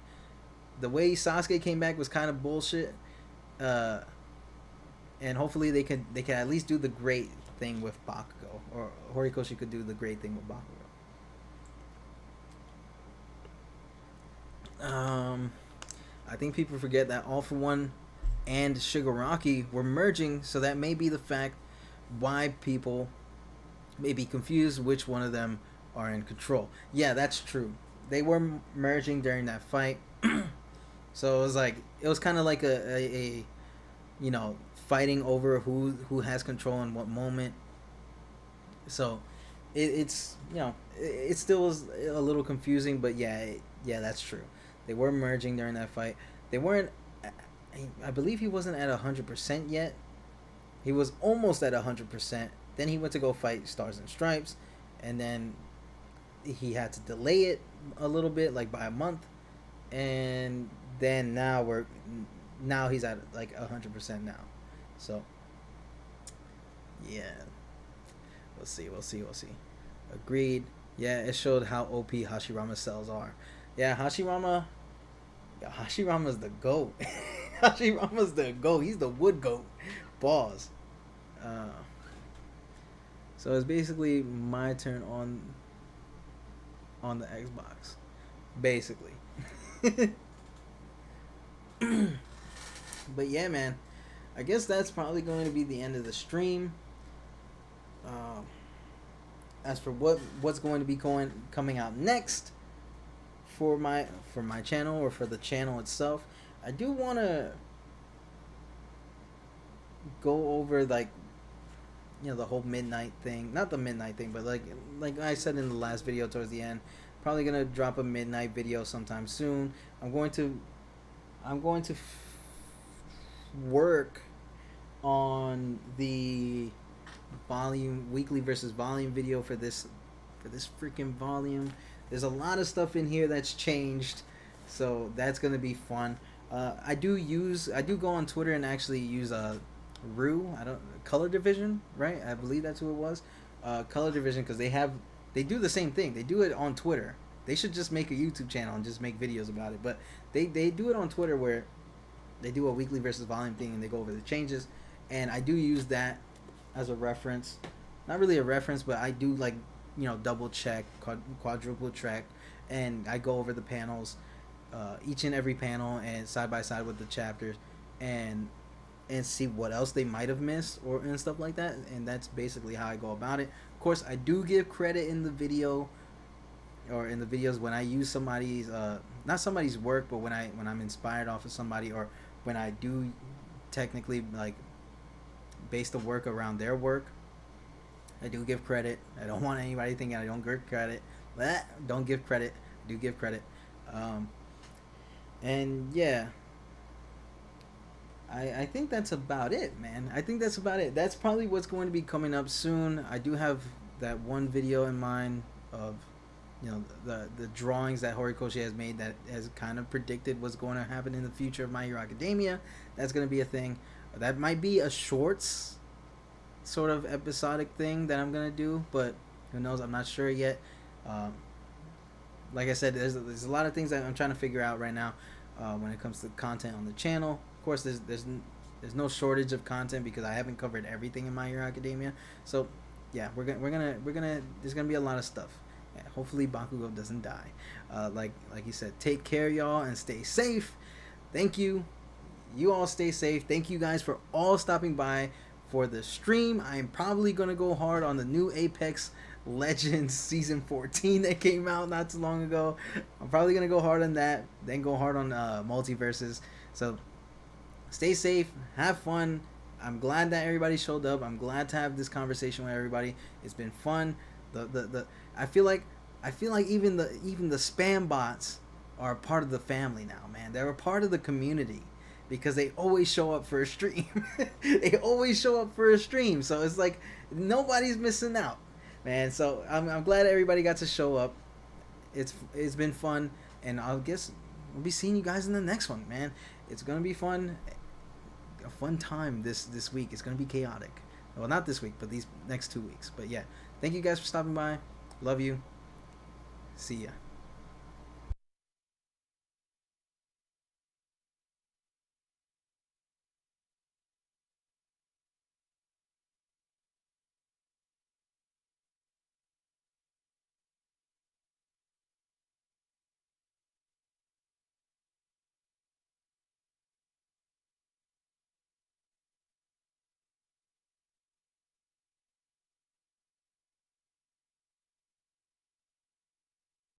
The way Sasuke came back was kind of bullshit. And hopefully they could at least do the great thing with Bakugo, or Horikoshi could do the great thing with Bakugo. I think people forget that All For One and Shigaraki were merging, so that may be the fact why people may be confused which one of them are in control. Yeah, that's true. They were merging during that fight. So it was kind of like a fighting over who has control in what moment. So it's it still was a little confusing, but yeah, that's true. They were merging during that fight. They weren't. I believe he wasn't at 100% yet. He was almost at 100%. Then he went to go fight Stars and Stripes, and then he had to delay it a little bit, like by a month, and then now he's at like 100% now. So Yeah, we'll see. We'll see. We'll see. Agreed. Yeah, it showed how OP Hashirama's cells are. Yeah, Hashirama. Yeah, Hashirama's the goat. Hashirama's the goat. He's the wood goat. Balls. Uh, so it's basically my turn on the Xbox, basically. But yeah, man, I guess that's probably going to be the end of the stream. Um, as for what's going to be coming out next for my channel or for the channel itself, I do want to go over like the whole midnight thing, not the midnight thing, but like I said in the last video towards the end, probably gonna drop a midnight video sometime soon. I'm going to work on the volume weekly versus volume video for this freaking volume. There's a lot of stuff in here that's changed, so that's gonna be fun. I do go on Twitter and actually use Rue. I don't Color Division, right? I believe that's who it was. Color Division, because they do the same thing. They do it on Twitter. They should just make a YouTube channel and just make videos about it. But they do it on Twitter where they do a weekly versus volume thing and they go over the changes. And I do use that as a reference. Not really a reference, but I do double check, quadruple check, and I go over the panels, each and every panel, and side by side with the chapters, and see what else they might have missed and stuff like that. And that's basically how I go about it. Of course, I do give credit in the video or in the videos when I use somebody's not somebody's work, but when I'm inspired off of somebody, or when I do technically base the work around their work. I do give credit. I don't want anybody thinking I don't give credit. Don't give credit. I do give credit. And yeah, I think that's about it, man. I think that's about it. That's probably what's going to be coming up soon. I do have that one video in mind of the drawings that Horikoshi has made that has kind of predicted what's going to happen in the future of My Hero Academia. That's going to be a thing. That might be a shorts sort of episodic thing that I'm going to do, but who knows? I'm not sure yet. Like I said, there's a lot of things that I'm trying to figure out right now when it comes to content on the channel. Of course, there's no shortage of content because I haven't covered everything in My Hero Academia. So yeah, we're gonna there's gonna be a lot of stuff. Yeah, hopefully Bakugo doesn't die. Like he said, take care, y'all, and stay safe. Thank you. You all stay safe. Thank you guys for all stopping by for the stream. I am probably gonna go hard on the new Apex Legends Season 14 that came out not too long ago. I'm probably gonna go hard on that, then go hard on multiverses. So stay safe, have fun. I'm glad that everybody showed up. I'm glad to have this conversation with everybody. It's been fun. I feel like even the spam bots are a part of the family now, man. They're a part of the community because they always show up for a stream. They always show up for a stream, so it's like nobody's missing out, man. So I'm glad everybody got to show up. It's been fun, and I guess we'll be seeing you guys in the next one, man. It's gonna be fun. A fun time this week. It's gonna be chaotic. Well, not this week, but these next 2 weeks. But yeah, thank you guys for stopping by. Love you. See ya.